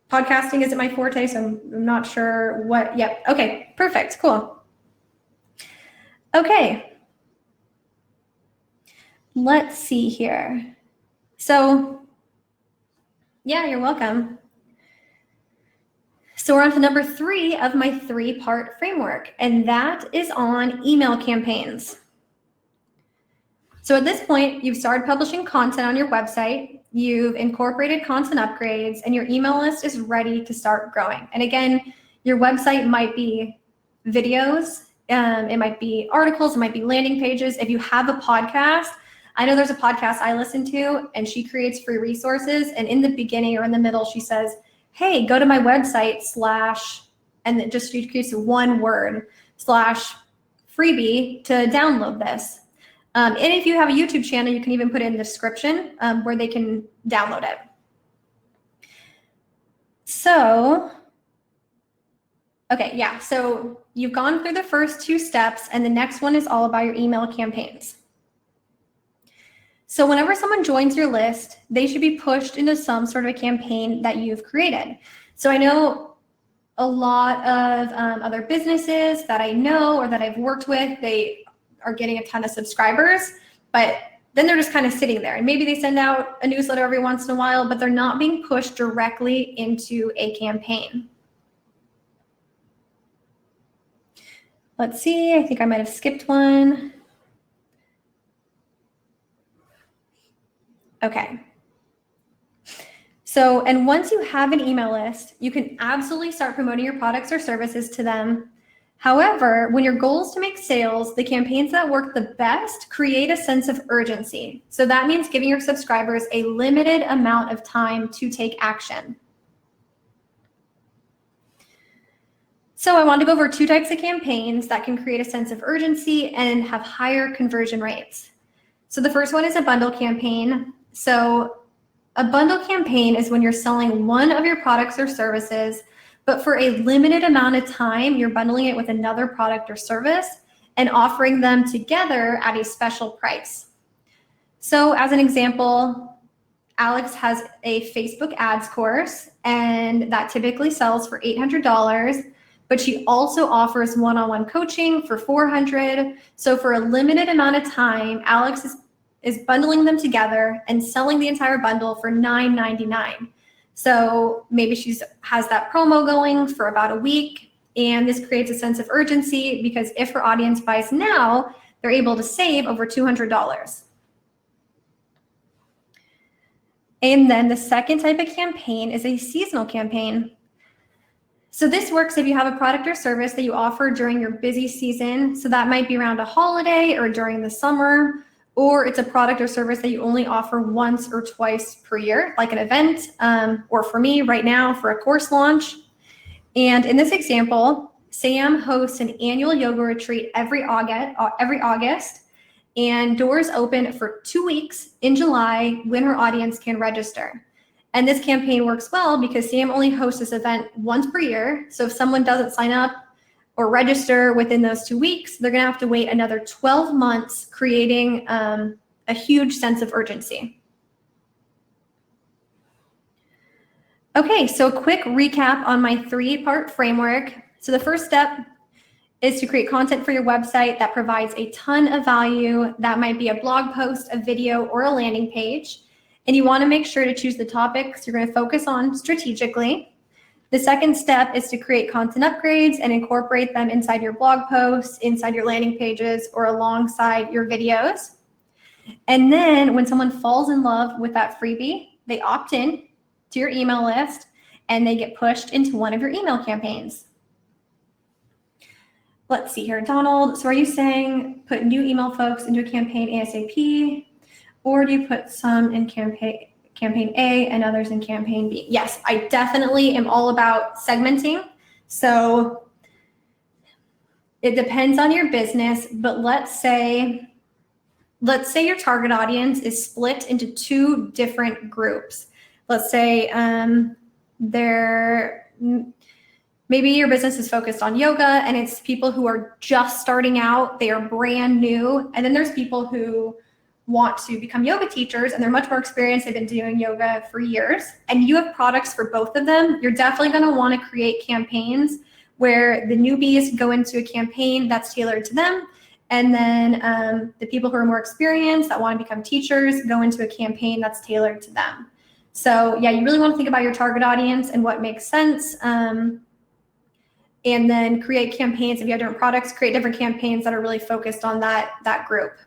Podcasting isn't my forte, so I'm not sure what. Yep. Okay, perfect. Cool. Okay. Let's see here. So, yeah, you're welcome. So we're on to number 3 of my 3-part framework, and that is on email campaigns. So at this point, you've started publishing content on your website, you've incorporated content upgrades, and your email list is ready to start growing. And again, your website might be videos, it might be articles, it might be landing pages. If you have a podcast, I know there's a podcast I listen to, and she creates free resources. And in the beginning or in the middle, she says, hey, go to my website / and then just she creates one word / freebie to download this. And if you have a YouTube channel, you can even put it in the description where they can download it. So, okay, yeah. So you've gone through the first 2 steps, and the next one is all about your email campaigns. So whenever someone joins your list, they should be pushed into some sort of a campaign that you've created. So I know a lot of other businesses that I know or that I've worked with, they are getting a ton of subscribers, but then they're just kind of sitting there. And maybe they send out a newsletter every once in a while, but they're not being pushed directly into a campaign. Let's see, I think I might have skipped one. Okay. So, and once you have an email list, you can absolutely start promoting your products or services to them. However, when your goal is to make sales, the campaigns that work the best create a sense of urgency. So that means giving your subscribers a limited amount of time to take action. So I want to go over 2 types of campaigns that can create a sense of urgency and have higher conversion rates. So the first one is a bundle campaign. So a bundle campaign is when you're selling one of your products or services, but for a limited amount of time, you're bundling it with another product or service and offering them together at a special price. So as an example, Alex has a Facebook ads course, and that typically sells for $800, but she also offers one-on-one coaching for $400. So for a limited amount of time, Alex is bundling them together and selling the entire bundle for $9.99. So maybe she has that promo going for about a week, and this creates a sense of urgency because if her audience buys now, they're able to save over $200. And then the second type of campaign is a seasonal campaign. So this works if you have a product or service that you offer during your busy season. So that might be around a holiday or during the summer, or it's a product or service that you only offer once or twice per year, like an event, or for me right now for a course launch. And in this example, Sam hosts an annual yoga retreat every August, and doors open for 2 weeks in July when her audience can register. And this campaign works well because Sam only hosts this event once per year. So if someone doesn't sign up or register within those 2 weeks, they're going to have to wait another 12 months, creating a huge sense of urgency. Okay, so a quick recap on my 3-part framework. So the first step is to create content for your website that provides a ton of value. That might be a blog post, a video, or a landing page. And you want to make sure to choose the topics you're going to focus on strategically. The second step is to create content upgrades and incorporate them inside your blog posts, inside your landing pages, or alongside your videos. And then when someone falls in love with that freebie, they opt in to your email list and they get pushed into one of your email campaigns. Let's see here, Donald. So are you saying put new email folks into a campaign ASAP, or do you put some in campaign A and others in campaign B? Yes, I definitely am all about segmenting. So it depends on your business, but let's say your target audience is split into 2 different groups. Let's say maybe your business is focused on yoga and it's people who are just starting out, they are brand new. And then there's people who want to become yoga teachers and they're much more experienced. They've been doing yoga for years and you have products for both of them. You're definitely going to want to create campaigns where the newbies go into a campaign that's tailored to them. And then the people who are more experienced that want to become teachers go into a campaign that's tailored to them. So yeah, you really want to think about your target audience and what makes sense. And then create campaigns. If you have different products, create different campaigns that are really focused on that group.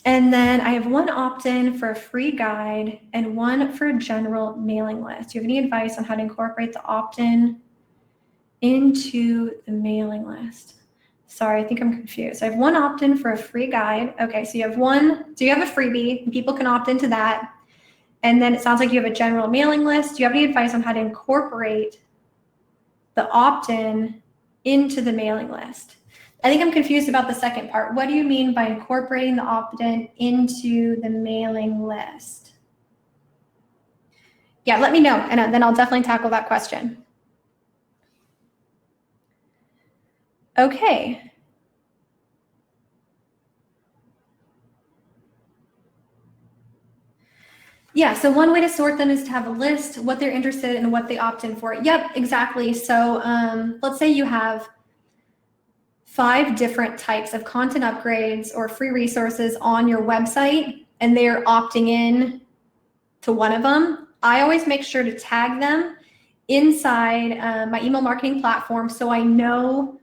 And then I have 1 opt-in for a free guide and 1 for a general mailing list. Do you have any advice on how to incorporate the opt-in into the mailing list? Sorry, I think I'm confused. I have 1 opt-in for a free guide. Okay, so you have 1. So you have a freebie and people can opt into that. And then it sounds like you have a general mailing list. Do you have any advice on how to incorporate the opt-in into the mailing list? I think I'm confused about the second part. What do you mean by incorporating the opt-in into the mailing list? Yeah, let me know, and then I'll definitely tackle that question. Okay. Yeah, so one way to sort them is to have a list, what they're interested in and what they opt in for. Yep, exactly. So let's say you have 5 different types of content upgrades or free resources on your website, and they're opting in to one of them. I always make sure to tag them inside my email marketing platform so I know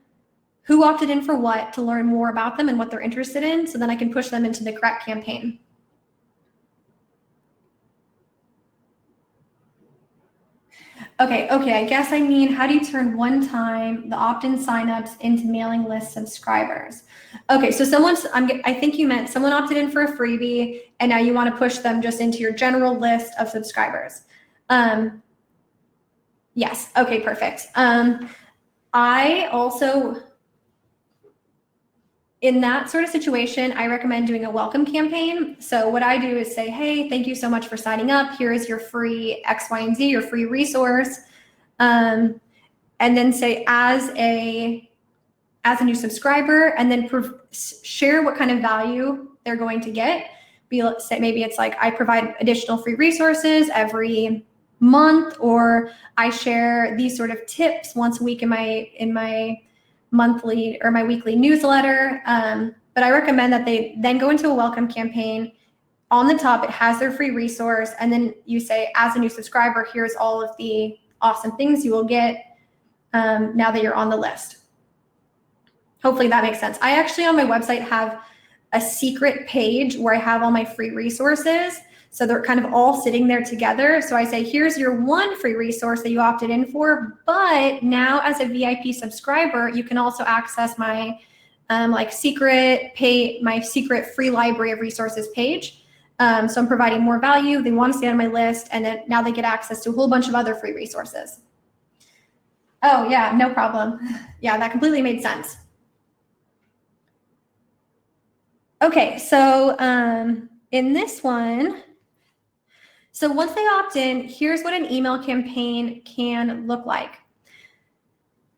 who opted in for what to learn more about them and what they're interested in, so then I can push them into the correct campaign. Okay, I guess I mean, how do you turn one-time the opt-in signups into mailing list subscribers? Okay, so I think you meant someone opted in for a freebie and now you want to push them just into your general list of subscribers. Yes, okay, perfect. I also, in that sort of situation, I recommend doing a welcome campaign. So what I do is say, hey, thank you so much for signing up. Here is your free X, Y, and Z, your free resource. And then say as a new subscriber, and then share what kind of value they're going to get. Maybe it's like I provide additional free resources every month, or I share these sort of tips once a week in my monthly or my weekly newsletter. But I recommend that they then go into a welcome campaign. On the top, it has their free resource. And then you say, as a new subscriber, here's all of the awesome things you will get now that you're on the list. Hopefully that makes sense. I actually on my website have a secret page where I have all my free resources. So they're kind of all sitting there together. So I say, here's your 1 free resource that you opted in for, but now as a VIP subscriber, you can also access my secret free library of resources page. So I'm providing more value. They want to stay on my list, and then now they get access to a whole bunch of other free resources. Oh yeah, no problem. Yeah, that completely made sense. Okay, so in this one, So once they opt in, here's what an email campaign can look like.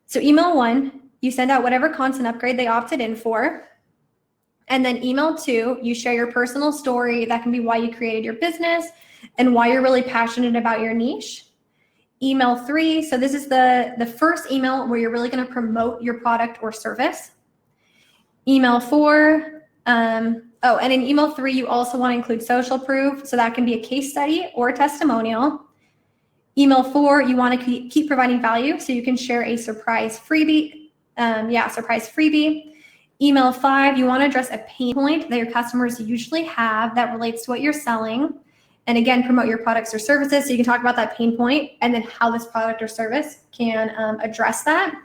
So email 1, you send out whatever content upgrade they opted in for. And then email 2, you share your personal story. That can be why you created your business and why you're really passionate about your niche. Email 3, so this is the first email where you're really going to promote your product or service. Email 4, and in email 3, you also want to include social proof. So that can be a case study or a testimonial. Email 4, you want to keep providing value, so you can share a surprise freebie. Surprise freebie. Email 5, you want to address a pain point that your customers usually have that relates to what you're selling. And again, promote your products or services, so you can talk about that pain point and then how this product or service can address that.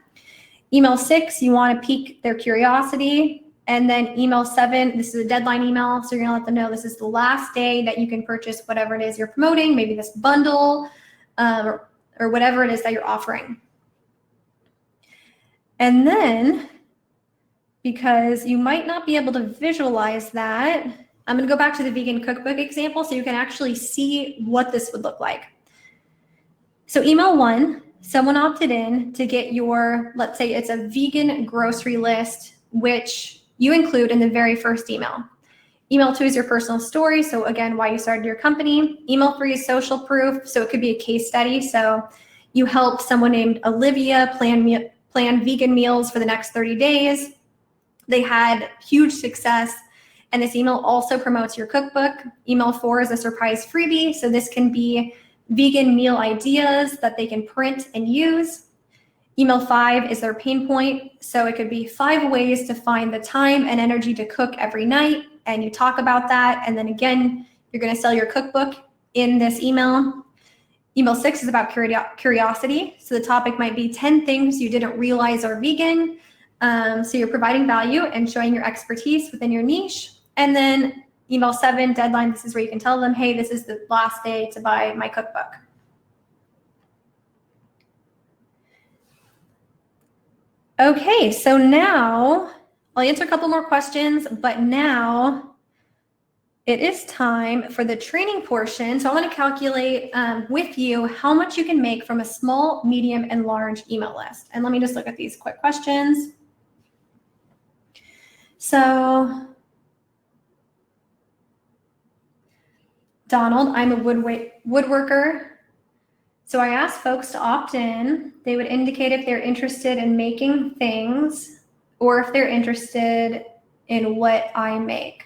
Email 6, you want to pique their curiosity. And then email 7, this is a deadline email, so you're going to let them know this is the last day that you can purchase whatever it is you're promoting, maybe this bundle, or whatever it is that you're offering. And then, because you might not be able to visualize that, I'm going to go back to the vegan cookbook example so you can actually see what this would look like. So email 1, someone opted in to get your, let's say it's a vegan grocery list, which you include in the very first email. Email 2 is your personal story. So again, why you started your company. Email 3 is social proof. So it could be a case study. So you help someone named Olivia plan vegan meals for the next 30 days. They had huge success. And this email also promotes your cookbook. Email 4 is a surprise freebie. So this can be vegan meal ideas that they can print and use. Email 5 is their pain point. So it could be 5 ways to find the time and energy to cook every night. And you talk about that. And then again, you're going to sell your cookbook in this email. Email 6 is about curiosity. So the topic might be 10 things you didn't realize are vegan. So you're providing value and showing your expertise within your niche. And then email 7, deadline. This is where you can tell them, hey, this is the last day to buy my cookbook. Okay, so now I'll answer a couple more questions, but now it is time for the training portion. So I want to calculate with you how much you can make from a small, medium, and large email list. And let me just look at these quick questions. So Donald, I'm a woodworker. So I asked folks to opt in. They would indicate if they're interested in making things or if they're interested in what I make.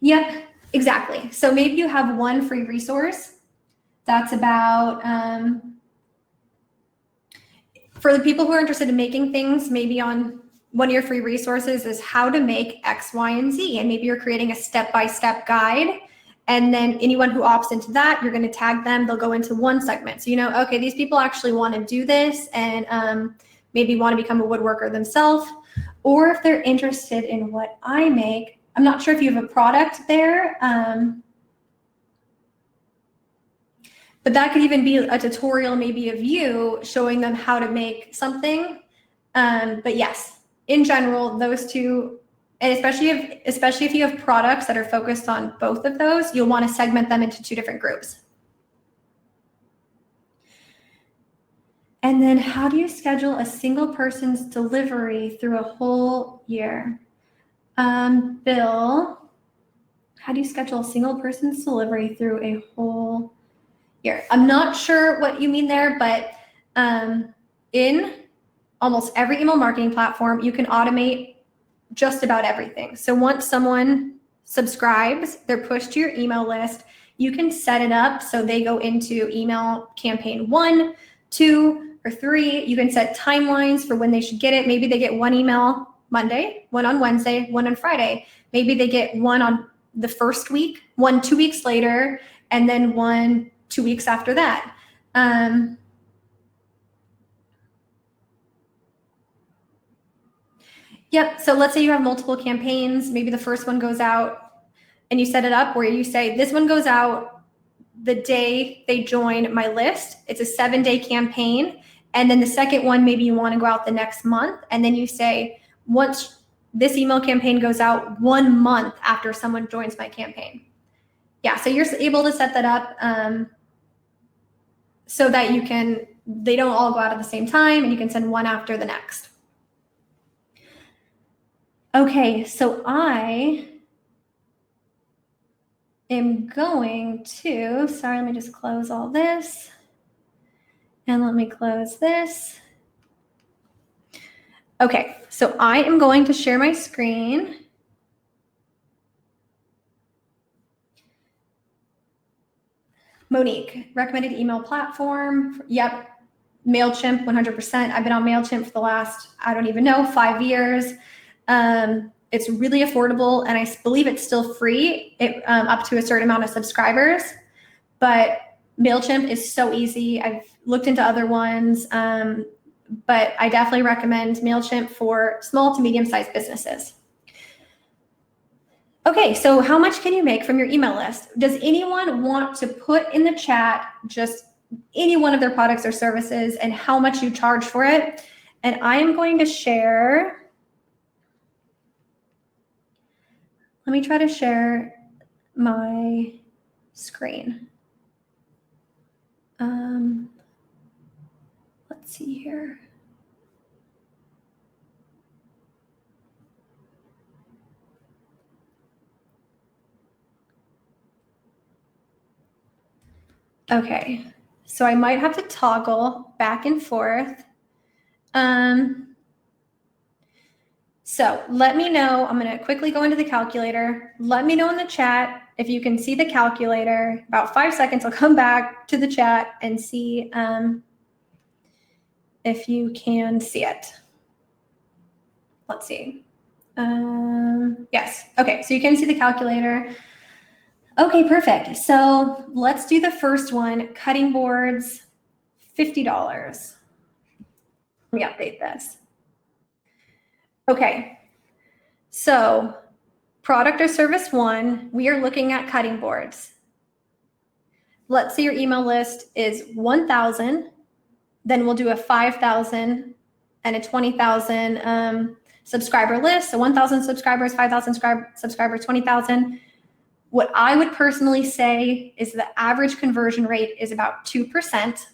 Yep, exactly. So maybe you have one free resource that's about, for the people who are interested in making things, maybe on one of your free resources is how to make X, Y, and Z. And maybe you're creating a step-by-step guide. And then anyone who opts into that, you're going to tag them. They'll go into one segment. So you know, okay, these people actually want to do this and maybe want to become a woodworker themselves. Or if they're interested in what I make, I'm not sure if you have a product there. But that could even be a tutorial maybe of you showing them how to make something. But yes, in general, those two, and especially if you have products that are focused on both of those, you'll want to segment them into 2 different groups. And then how do you schedule a single person's delivery through a whole year? Bill, how do you schedule a single person's delivery through a whole year? I'm not sure what you mean there, but in almost every email marketing platform, you can automate just about everything. So once someone subscribes, they're pushed to your email list, you can set it up so they go into email campaign 1, 2, or 3. You can set timelines for when they should get it. Maybe they get one email Monday, one on Wednesday, one on Friday. Maybe they get one on the first week, one 2 weeks later, and then one 2 weeks after that. Yep. So let's say you have multiple campaigns. Maybe the first one goes out and you set it up where you say, this one goes out the day they join my list. It's a 7-day campaign. And then the second one, maybe you want to go out the next month. And then you say, once this email campaign goes out 1 month after someone joins my campaign. Yeah, so you're able to set that up so that they don't all go out at the same time and you can send one after the next. Okay, so I am going to, sorry, let me just close all this. And let me close this. Okay, so I am going to share my screen. Monique, recommended email platform. Yep, MailChimp, 100%. I've been on MailChimp for the last, I don't even know, 5 years. It's really affordable, and I believe it's still free up to a certain amount of subscribers. But MailChimp is so easy. I've looked into other ones, but I definitely recommend MailChimp for small to medium-sized businesses. Okay, so how much can you make from your email list? Does anyone want to put in the chat just any one of their products or services and how much you charge for it? And I am going to share. Let me try to share my screen. Let's see here. Okay, so I might have to toggle back and forth. So let me know. I'm going to quickly go into the calculator. Let me know in the chat if you can see the calculator. About 5 seconds, I'll come back to the chat and see if you can see it. Let's see. Yes. Okay, so you can see the calculator. Okay, perfect. So let's do the first one, cutting boards, $50. Let me update this. Okay, so product or service one, we are looking at cutting boards. Let's say your email list is 1,000, then we'll do a 5,000 and a 20,000 subscriber list. So 1,000 subscribers, 5,000 subscribers, 20,000. What I would personally say is the average conversion rate is about 2%.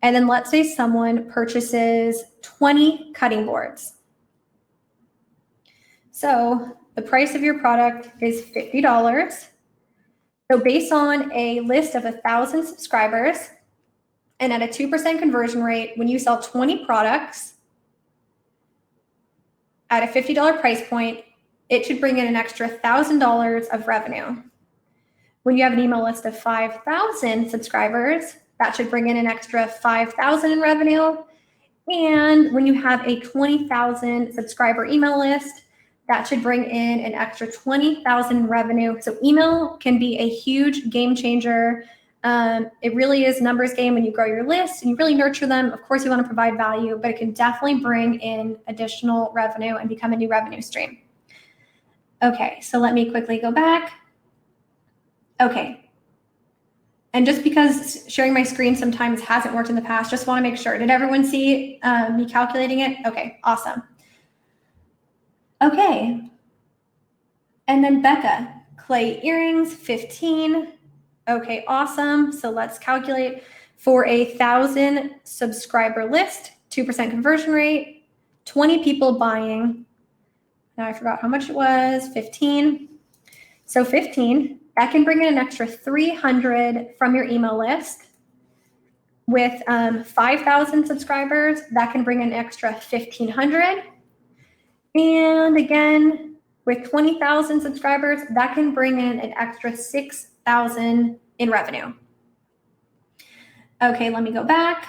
And then let's say someone purchases 20 cutting boards. So the price of your product is $50. So based on a list of 1,000 subscribers and at a 2% conversion rate, when you sell 20 products at a $50 price point, it should bring in an extra $1,000 of revenue. When you have an email list of 5,000 subscribers, that should bring in an extra $5,000 in revenue. And when you have a 20,000 subscriber email list, that should bring in an extra $20,000 in revenue. So email can be a huge game changer. It really is a numbers game when you grow your list and you really nurture them. Of course, you want to provide value, but it can definitely bring in additional revenue and become a new revenue stream. Okay, so let me quickly go back. Okay. And just because sharing my screen sometimes hasn't worked in the past, just want to make sure. Did everyone see me calculating it? Okay, awesome. Okay. And then Becca, clay earrings, 15. Okay, awesome. So let's calculate for 1,000 subscriber list, 2% conversion rate, 20 people buying. Now I forgot how much it was, 15. So 15, that can bring in an extra 300 from your email list. With 5,000 subscribers, that can bring in an extra 1,500. And again, with 20,000 subscribers, that can bring in an extra 6,000 in revenue. Okay, let me go back.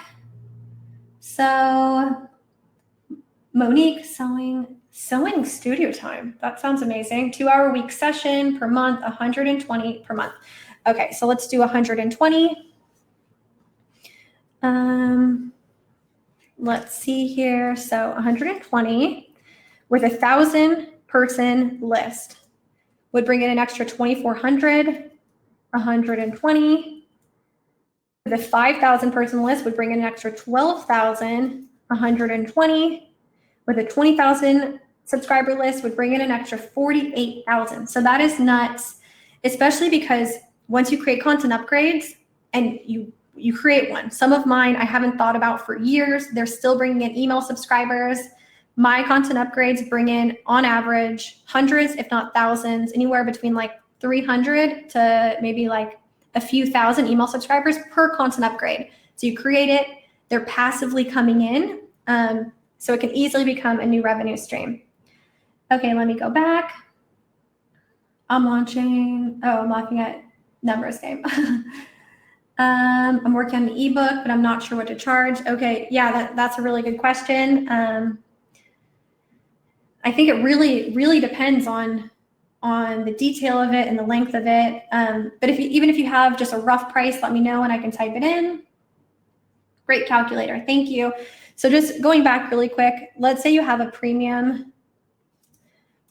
So Monique, sewing studio time. That sounds amazing. 2-hour week session per month, 120 per month. Okay, so let's do 120. Let's see here. So 120 with 1,000 person list would bring in an extra 2,400, 120. The 5,000 person list would bring in an extra 12,000, 120. With a 20,000 subscriber list would bring in an extra 48,000. So that is nuts, especially because once you create content upgrades and you create one. Some of mine I haven't thought about for years. They're still bringing in email subscribers. My content upgrades bring in, on average, hundreds, if not thousands, anywhere between like 300 to maybe like a few thousand email subscribers per content upgrade. So you create it, they're passively coming in, so it can easily become a new revenue stream. Okay, let me go back. I'm laughing at numbers game. I'm working on the ebook, but I'm not sure what to charge. Okay, yeah, that's a really good question. I think it really depends on the detail of it and the length of it. But even if you have just a rough price, let me know and I can type it in. Great calculator, thank you. So just going back really quick, let's say you have a premium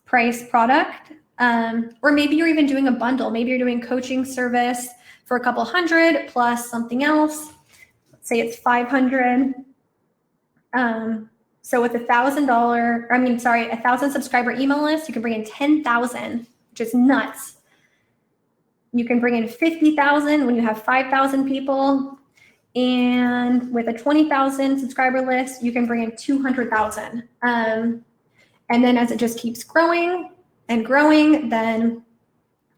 price product, or maybe you're even doing a bundle. Maybe you're doing coaching service for a couple hundred plus something else. Let's say it's 500. So with a 1,000 subscriber email list, you can bring in 10,000, which is nuts. You can bring in 50,000 when you have 5,000 people. And with a 20,000 subscriber list, you can bring in 200,000. And then as it just keeps growing and growing, then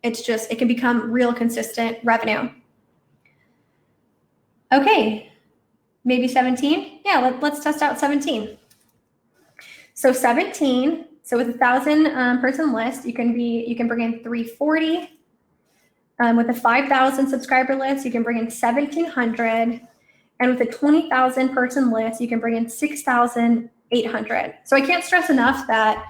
it can become real consistent revenue. Okay, maybe 17? Yeah, let's test out 17. So 17, so with a 1,000 person list, you can bring in 340. With a 5,000 subscriber list, you can bring in 1,700. And with a 20,000 person list, you can bring in 6,800. So I can't stress enough that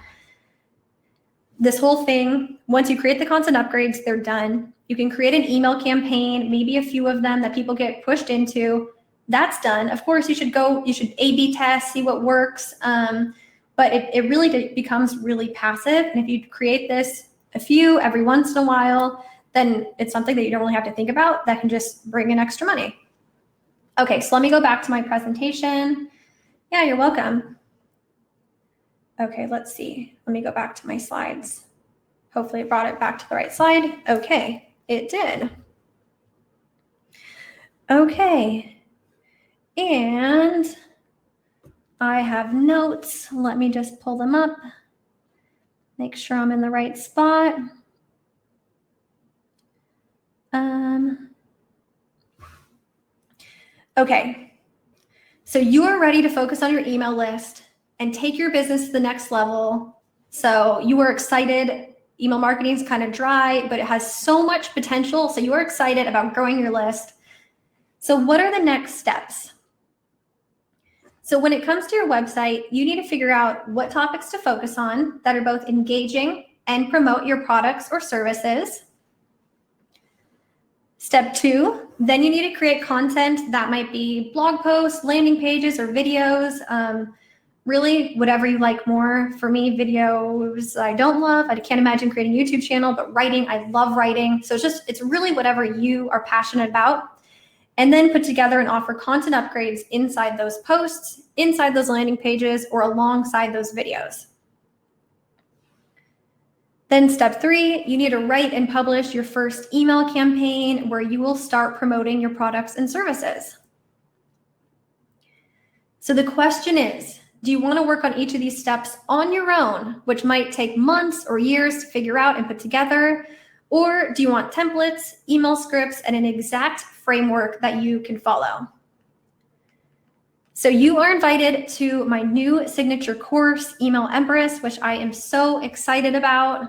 this whole thing, once you create the content upgrades, they're done. You can create an email campaign, maybe a few of them that people get pushed into. That's done. Of course, you should A/B test, see what works. But it really becomes really passive. And if you create this a few every once in a while, then it's something that you don't really have to think about that can just bring in extra money. Okay, so let me go back to my presentation. Yeah, you're welcome. Okay, let's see. Let me go back to my slides. Hopefully it brought it back to the right slide. Okay, it did. Okay, and I have notes. Let me just pull them up. Make sure I'm in the right spot. Okay, so you are ready to focus on your email list and take your business to the next level. So you are excited. Email marketing is kind of dry, but it has so much potential. So you are excited about growing your list. So what are the next steps? So when it comes to your website, you need to figure out what topics to focus on that are both engaging and promote your products or services. Step 2, then you need to create content that might be blog posts, landing pages, or videos. Really, whatever you like more. For me, videos I don't love. I can't imagine creating a YouTube channel, but writing, I love writing. So it's really whatever you are passionate about. And then put together and offer content upgrades inside those posts, inside those landing pages, or alongside those videos. Then step 3, you need to write and publish your first email campaign where you will start promoting your products and services. So the question is, do you want to work on each of these steps on your own, which might take months or years to figure out and put together? Or do you want templates, email scripts, and an exact framework that you can follow? So you are invited to my new signature course, Email Empress, which I am so excited about.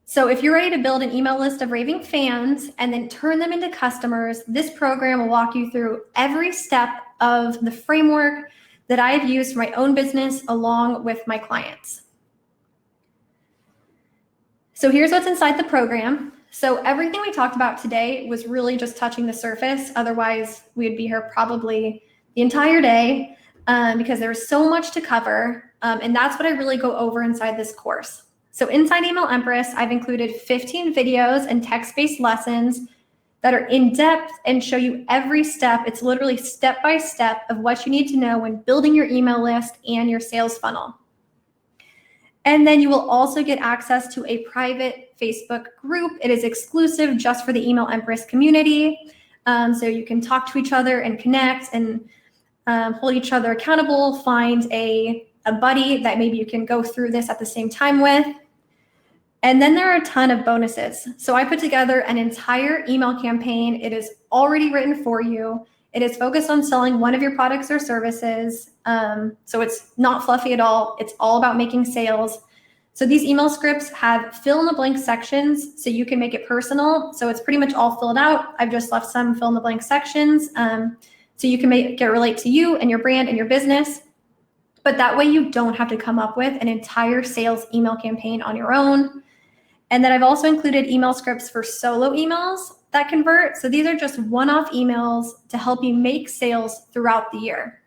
So if you're ready to build an email list of raving fans and then turn them into customers, this program will walk you through every step of the framework that I've used for my own business along with my clients. So here's what's inside the program. So everything we talked about today was really just touching the surface. Otherwise, we would be here probably the entire day because there's so much to cover. And that's what I really go over inside this course. So inside Email Empress, I've included 15 videos and text-based lessons that are in depth and show you every step. It's literally step by step of what you need to know when building your email list and your sales funnel. And then you will also get access to a private Facebook group. It is exclusive just for the Email Empress community. So you can talk to each other and connect and hold each other accountable, find a buddy that maybe you can go through this at the same time with. And then there are a ton of bonuses. So I put together an entire email campaign. It is already written for you. It is focused on selling one of your products or services. So it's not fluffy at all. It's all about making sales. So these email scripts have fill in the blank sections so you can make it personal. So it's pretty much all filled out. I've just left some fill in the blank sections so you can make it relate to you and your brand and your business. But that way you don't have to come up with an entire sales email campaign on your own. And then I've also included email scripts for solo emails that convert. So these are just one-off emails to help you make sales throughout the year.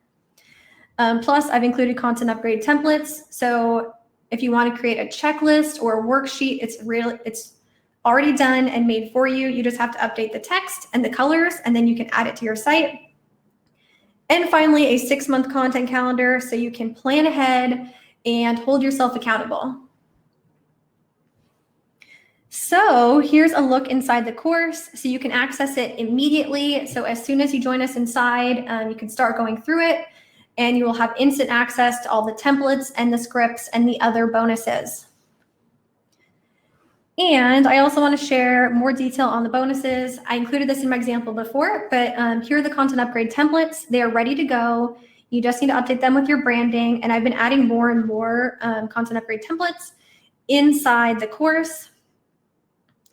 Plus, I've included content upgrade templates. So if you want to create a checklist or a worksheet, it's already done and made for you. You just have to update the text and the colors, and then you can add it to your site. And finally, a 6-month content calendar so you can plan ahead and hold yourself accountable. So here's a look inside the course. So you can access it immediately. So as soon as you join us inside, you can start going through it, and you will have instant access to all the templates and the scripts and the other bonuses. And I also want to share more detail on the bonuses. I included this in my example before, but here are the content upgrade templates. They are ready to go. You just need to update them with your branding. And I've been adding more and more content upgrade templates inside the course.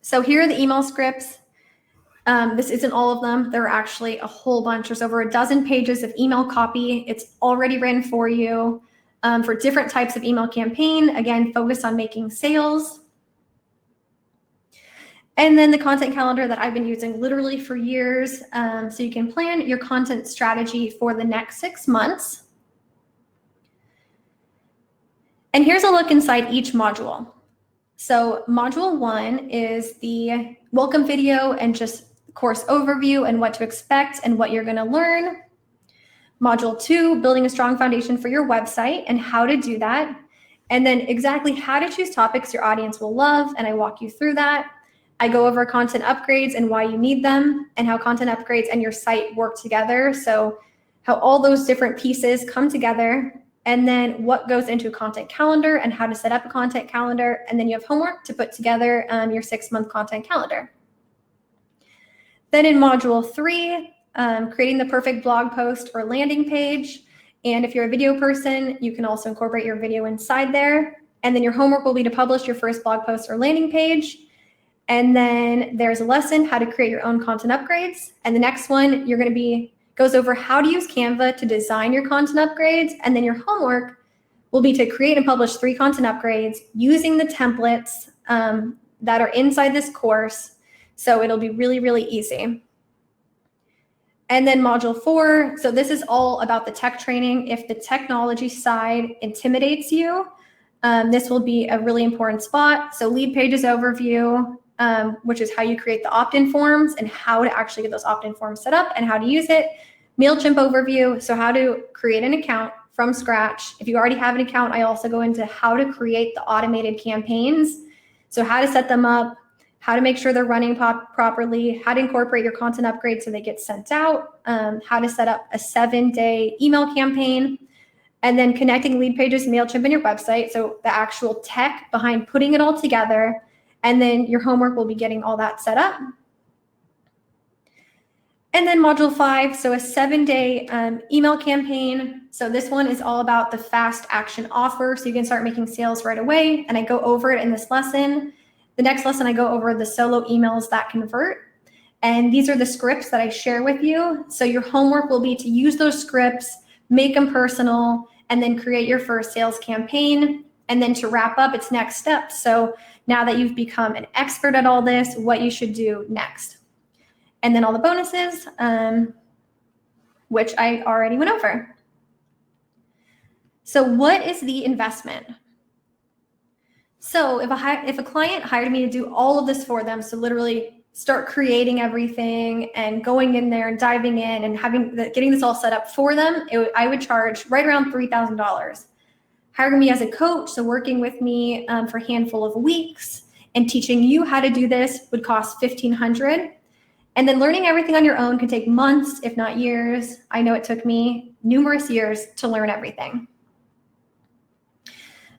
So here are the email scripts. This isn't all of them. There are actually a whole bunch. There's over a dozen pages of email copy. It's already written for you for different types of email campaign. Again, focus on making sales. And then the content calendar that I've been using literally for years. So you can plan your content strategy for the next 6 months. And here's a look inside each module. So module 1 is the welcome video and just course overview and what to expect and what you're going to learn. Module 2, building a strong foundation for your website and how to do that. And then exactly how to choose topics your audience will love. And I walk you through that. I go over content upgrades and why you need them and how content upgrades and your site work together. So how all those different pieces come together, and then what goes into a content calendar and how to set up a content calendar. And then you have homework to put together your 6-month content calendar. Then in module 3, creating the perfect blog post or landing page. And if you're a video person, you can also incorporate your video inside there. And then your homework will be to publish your first blog post or landing page. And then there's a lesson, how to create your own content upgrades. And the next one, goes over how to use Canva to design your content upgrades. And then your homework will be to create and publish 3 content upgrades using the templates that are inside this course. So it'll be really, really easy. And then module 4, so this is all about the tech training. If the technology side intimidates you, this will be a really important spot. So lead pages overview, which is how you create the opt-in forms and how to actually get those opt-in forms set up and how to use it. MailChimp overview, so how to create an account from scratch. If you already have an account, I also go into how to create the automated campaigns. So how to set them up, how to make sure they're running properly, how to incorporate your content upgrades so they get sent out, how to set up a 7-day email campaign, and then connecting lead pages, MailChimp, and your website. So the actual tech behind putting it all together. And then your homework will be getting all that set up. And then module 5, so a 7-day email campaign. So this one is all about the fast action offer. So you can start making sales right away. And I go over it in this lesson. The next lesson, I go over the solo emails that convert. And these are the scripts that I share with you. So your homework will be to use those scripts, make them personal, and then create your first sales campaign. And then to wrap up, it's next steps. So now that you've become an expert at all this, what you should do next. And then all the bonuses, which I already went over. So what is the investment? So if a client hired me to do all of this for them, so literally start creating everything and going in there and diving in and getting this all set up for them, I would charge right around $3,000. hiring me as a coach, so working with me for a handful of weeks and teaching you how to do this would cost $1,500. And then learning everything on your own can take months, if not years. I know it took me numerous years to learn everything.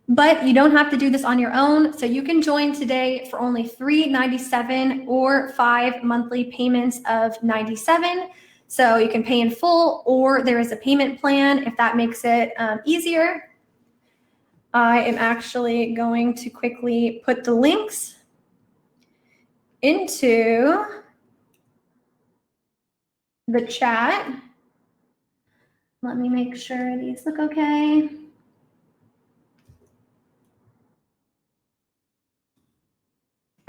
But you don't have to do this on your own. So you can join today for only $397 or 5 monthly payments of $97. So you can pay in full, or there is a payment plan if that makes it easier. I am actually going to quickly put the links into the chat. Let me make sure these look okay.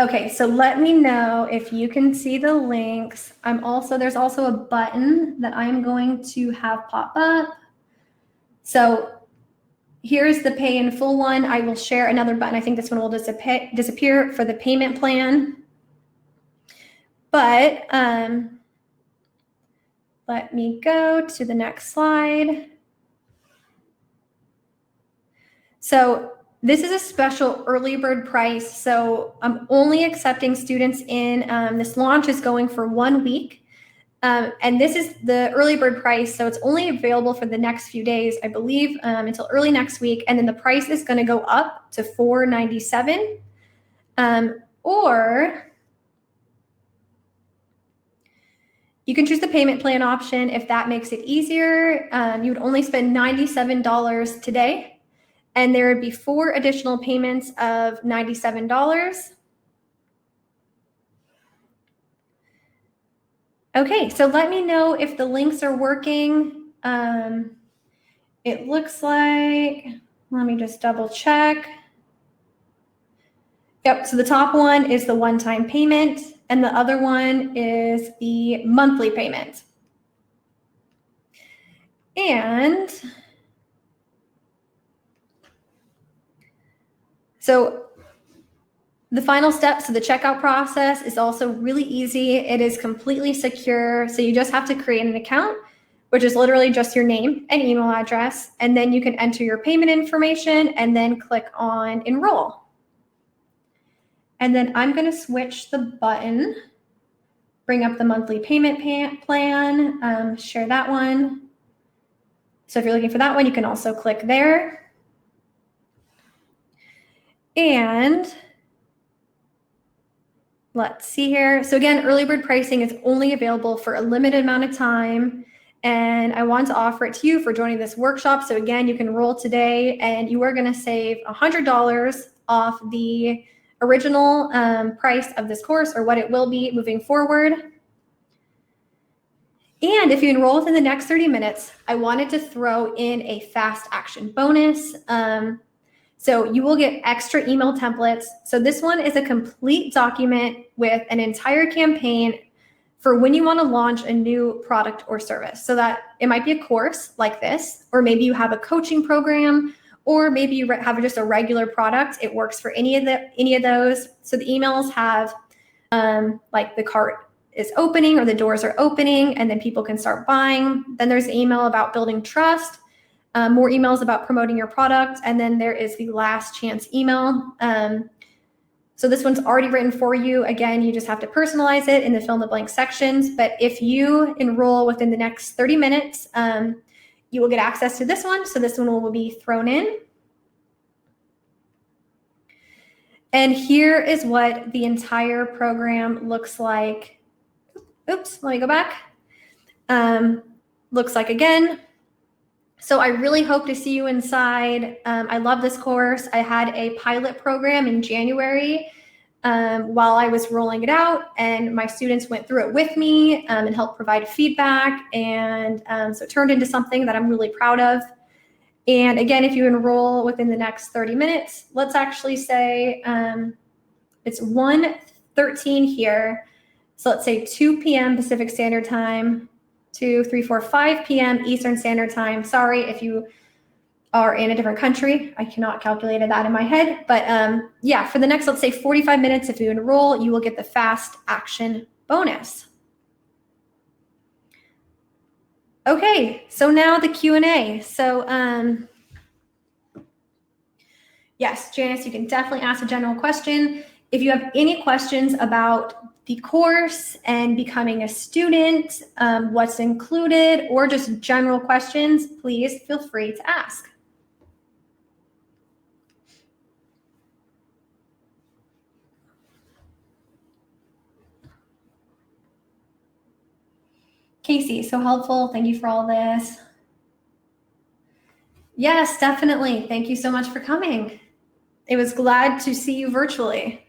Okay, so let me know if you can see the links. There's also a button that I'm going to have pop up. So here's the pay in full one. I will share another button. I think this one will disappear for the payment plan. But let me go to the next slide. So this is a special early bird price. So I'm only accepting students in, this launch is going for 1 week. And this is the early bird price. So it's only available for the next few days, I believe, until early next week. And then the price is going to go up to $497. Or you can choose the payment plan option if that makes it easier. You would only spend $97 today. And there would be 4 additional payments of $97. Okay, so let me know if the links are working. It looks like, let me just double check. Yep, so the top one is the one-time payment, and the other one is the monthly payment. And so the final step, so the checkout process is also really easy. It is completely secure. So you just have to create an account, which is literally just your name and email address. And then you can enter your payment information and then click on enroll. And then I'm going to switch the button, bring up the monthly payment plan, share that one. So if you're looking for that one, you can also click there. And let's see here. So again, early bird pricing is only available for a limited amount of time. And I want to offer it to you for joining this workshop. So again, you can enroll today and you are going to save $100 off the original price of this course, or what it will be moving forward. And if you enroll within the next 30 minutes, I wanted to throw in a fast action bonus. So you will get extra email templates. So this one is a complete document with an entire campaign for when you want to launch a new product or service. So that it might be a course like this, or maybe you have a coaching program, or maybe you have just a regular product. It works for any of those. So the emails have like the cart is opening or the doors are opening, and then people can start buying. Then there's an email about building trust. More emails about promoting your product, and then there is the last chance email. So this one's already written for you. Again, you just have to personalize it in the fill in the blank sections. But if you enroll within the next 30 minutes, you will get access to this one. So this one will be thrown in. And here is what the entire program looks like. Oops, let me go back. Looks like again. So I really hope to see you inside. I love this course. I had a pilot program in January while I was rolling it out, and my students went through it with me and helped provide feedback. And so it turned into something that I'm really proud of. And again, if you enroll within the next 30 minutes, let's actually say it's 1:13 here. So let's say 2 p.m. Pacific Standard Time, 2, 3, 4, 5 p.m. Eastern Standard Time. Sorry if you are in a different country. I cannot calculate that in my head. But yeah, for the next, let's say 45 minutes, if you enroll, you will get the fast action bonus. Okay, so now the Q&A. So Yes, Janice, you can definitely ask a general question. If you have any questions about the course and becoming a student, what's included, or just general questions, please feel free to ask. Casey, so helpful. Thank you for all this. Yes, definitely. Thank you so much for coming. It was glad to see you virtually.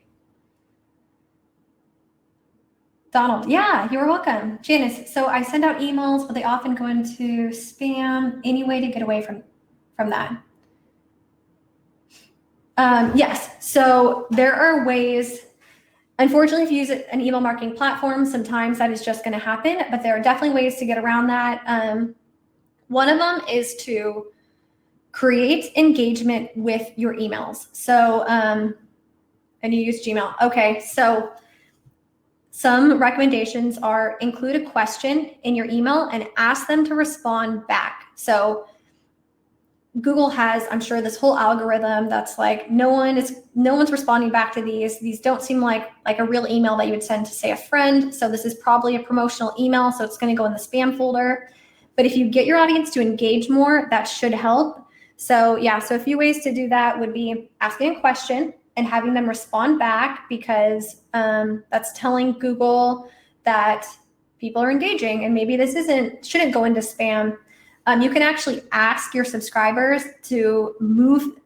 Donald, yeah, you're welcome. Janice, so I send out emails, but they often go into spam. Any way to get away from that? Yes, so there are ways. Unfortunately, if you use an email marketing platform, sometimes that is just going to happen, but there are definitely ways to get around that. One of them is to create engagement with your emails. So, and you use Gmail. Okay, so some recommendations are include a question in your email and ask them to respond back. So Google has, I'm sure, this whole algorithm that's like no one's responding back to these. These don't seem like a real email that you would send to, say, a friend. So this is probably a promotional email, so it's going to go in the spam folder. But if you get your audience to engage more, that should help. So yeah, so a few ways to do that would be asking a question and having them respond back, because that's telling Google that people are engaging, and maybe this shouldn't go into spam. You can actually ask your subscribers to move,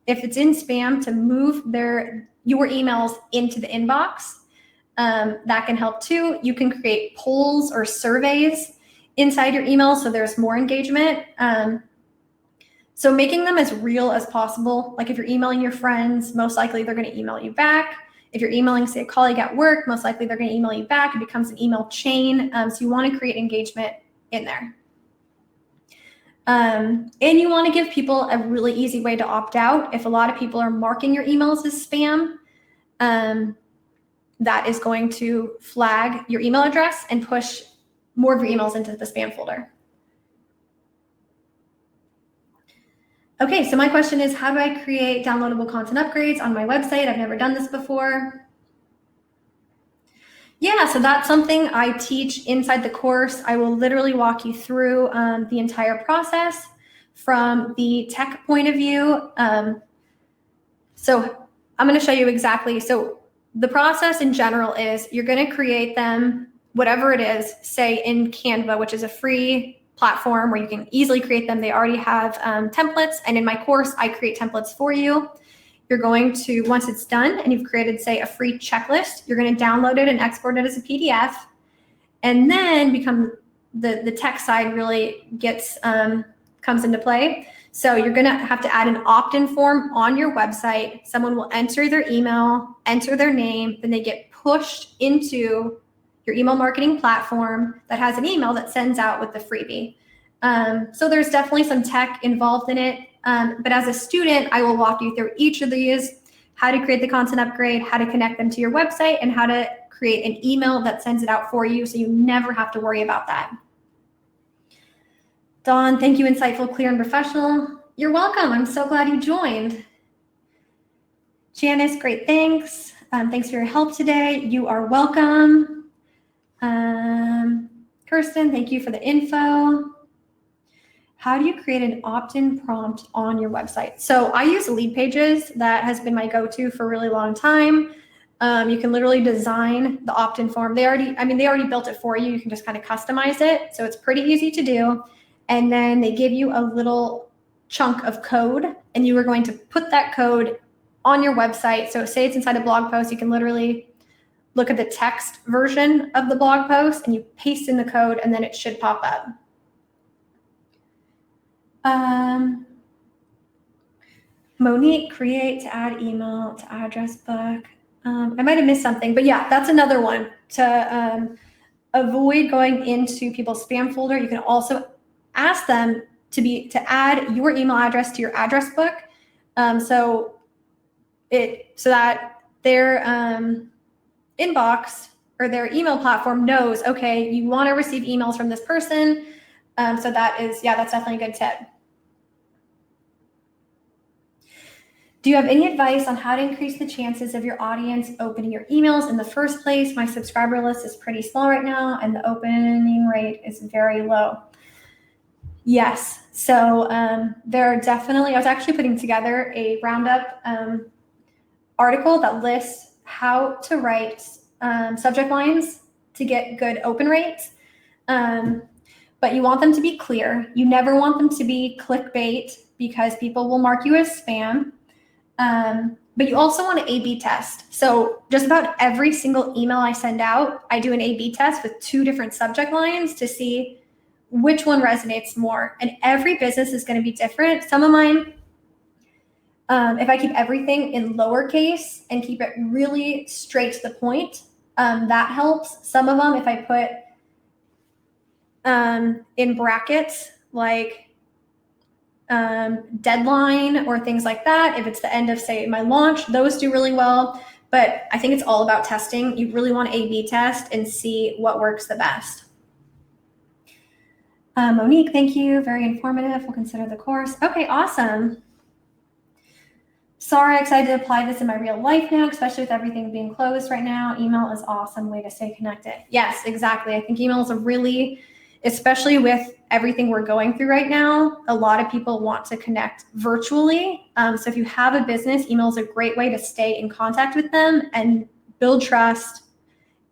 if it's in spam, to move your emails into the inbox. That can help too. You can create polls or surveys inside your email so there's more engagement. So making them as real as possible. Like if you're emailing your friends, most likely they're going to email you back. If you're emailing, say, a colleague at work, most likely they're going to email you back. It becomes an email chain. So you want to create engagement in there. And you want to give people a really easy way to opt out. If a lot of people are marking your emails as spam, that is going to flag your email address and push more of your emails into the spam folder. Okay, so my question is, how do I create downloadable content upgrades on my website? I've never done this before. Yeah, so that's something I teach inside the course. I will literally walk you through the entire process from the tech point of view. So I'm going to show you exactly. So the process in general is you're going to create them, whatever it is, say in Canva, which is a free platform where you can easily create them. They already have templates. And in my course, I create templates for you. You're going to, once it's done and you've created, say, a free checklist, you're going to download it and export it as a PDF. And then the tech side really comes into play. So you're going to have to add an opt-in form on your website. Someone will enter their email, enter their name, then they get pushed into your email marketing platform that has an email that sends out with the freebie. So there's definitely some tech involved in it. But as a student, I will walk you through each of these, how to create the content upgrade, how to connect them to your website, and how to create an email that sends it out for you so you never have to worry about that. Dawn, thank you, insightful, clear, and professional. You're welcome. I'm so glad you joined. Janice, great, thanks. Thanks for your help today. You are welcome. Kirsten, thank you for the info. How do you create an opt-in prompt on your website? So I use Lead Pages. That has been my go-to for a really long time. You can literally design the opt-in form. They already built it for you. You can just kind of customize it. So it's pretty easy to do. And then they give you a little chunk of code, and you are going to put that code on your website. So say it's inside a blog post, you can literally look at the text version of the blog post and you paste in the code, and then it should pop up. Monique, create to add email to address book. I might have missed something, but yeah, that's another one to avoid going into people's spam folder. You can also ask them to add your email address to your address book, so that their inbox or their email platform knows, okay, you want to receive emails from this person. So that's definitely a good tip. Do you have any advice on how to increase the chances of your audience opening your emails in the first place? My subscriber list is pretty small right now, and the opening rate is very low. Yes. So there are definitely, I was actually putting together a roundup article that lists how to write subject lines to get good open rates. But you want them to be clear. You never want them to be clickbait because people will mark you as spam. But you also want to A/B test. So just about every single email I send out, I do an A/B test with 2 different subject lines to see which one resonates more. And every business is going to be different. Some of mine, if I keep everything in lowercase and keep it really straight to the point, that helps. Some of them, if I put in brackets, like deadline or things like that, if it's the end of, say, my launch, those do really well. But I think it's all about testing. You really want to A/B test and see what works the best. Monique, thank you. Very informative. We'll consider the course. Okay, awesome. Sarah, excited to apply this in my real life now, especially with everything being closed right now. Email is awesome way to stay connected. Yes, exactly. I think email is a really, especially with everything we're going through right now, a lot of people want to connect virtually. So if you have a business, email is a great way to stay in contact with them and build trust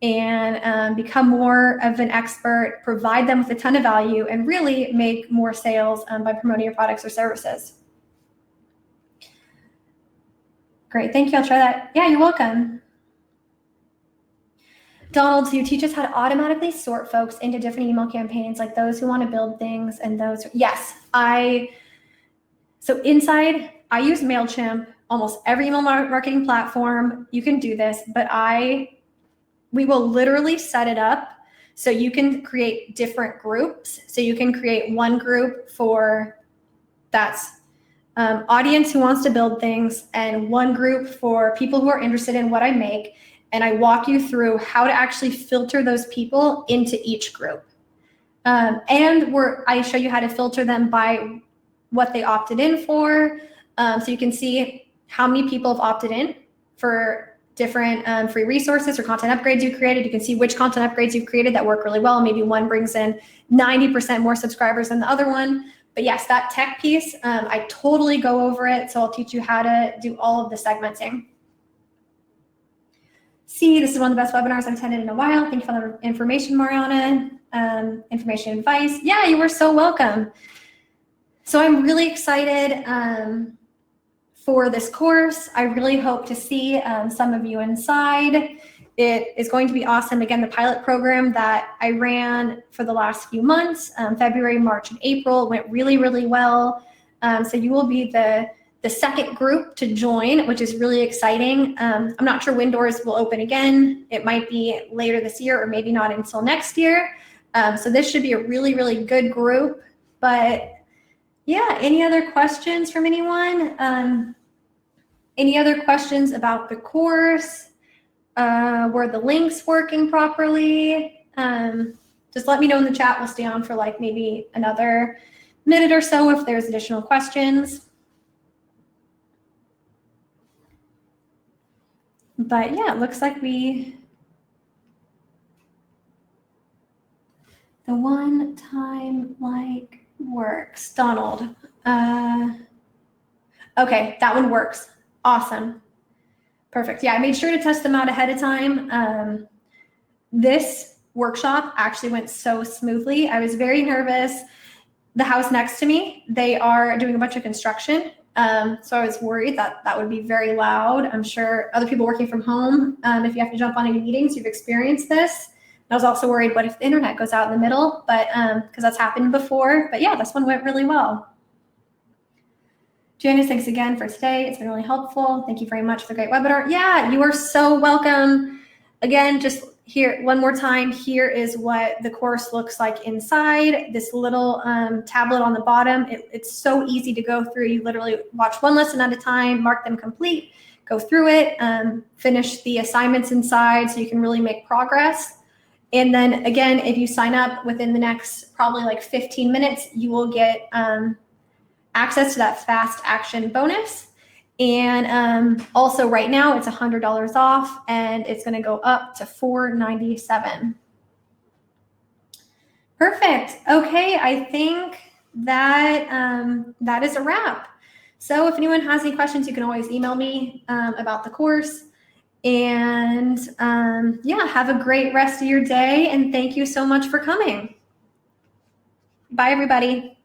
and become more of an expert, provide them with a ton of value, and really make more sales by promoting your products or services. Great, thank you, I'll try that. Yeah, you're welcome. Donald, so you teach us how to automatically sort folks into different email campaigns, like those who want to build things and those, yes, so inside, I use MailChimp, almost every email marketing platform, you can do this, but we will literally set it up so you can create different groups. So you can create one group for that's audience who wants to build things, and one group for people who are interested in what I make. And I walk you through how to actually filter those people into each group. And I show you how to filter them by what they opted in for. So you can see how many people have opted in for different free resources or content upgrades you created. You can see which content upgrades you've created that work really well. Maybe one brings in 90% more subscribers than the other one. But yes, that tech piece, I totally go over it. So I'll teach you how to do all of the segmenting. See, this is one of the best webinars I've attended in a while. Thank you for the information, Mariana. Information and advice. Yeah, you were so welcome. So I'm really excited for this course. I really hope to see some of you inside. It is going to be awesome. Again, the pilot program that I ran for the last few months, February, March, and April, went really, really well. So you will be the second group to join, which is really exciting. I'm not sure when doors will open again. It might be later this year or maybe not until next year. So this should be a really, really good group. But yeah, any other questions from anyone? Any other questions about the course? Were the links working properly? Just let me know in the chat. We'll stay on for like maybe another minute or so if there's additional questions. But yeah, it looks like the one time like works. Donald. Okay, that one works. Awesome. Perfect. Yeah, I made sure to test them out ahead of time. This workshop actually went so smoothly. I was very nervous. The house next to me, they are doing a bunch of construction. So I was worried that that would be very loud. I'm sure other people working from home, if you have to jump on any meetings, you've experienced this. I was also worried, what if the internet goes out in the middle? But because that's happened before. But yeah, this one went really well. Janice, thanks again for today. It's been really helpful. Thank you very much for the great webinar. Yeah, you are so welcome. Again, just here one more time, here is what the course looks like inside. This little tablet on the bottom, it's so easy to go through. You literally watch one lesson at a time, mark them complete, go through it, finish the assignments inside so you can really make progress. And then again, if you sign up within the next probably like 15 minutes, you will get access to that fast action bonus. And also right now it's $100 off, and it's going to go up to $497. Perfect. Okay, I think that that is a wrap. So if anyone has any questions, you can always email me about the course. And yeah, have a great rest of your day, and thank you so much for coming. Bye, everybody.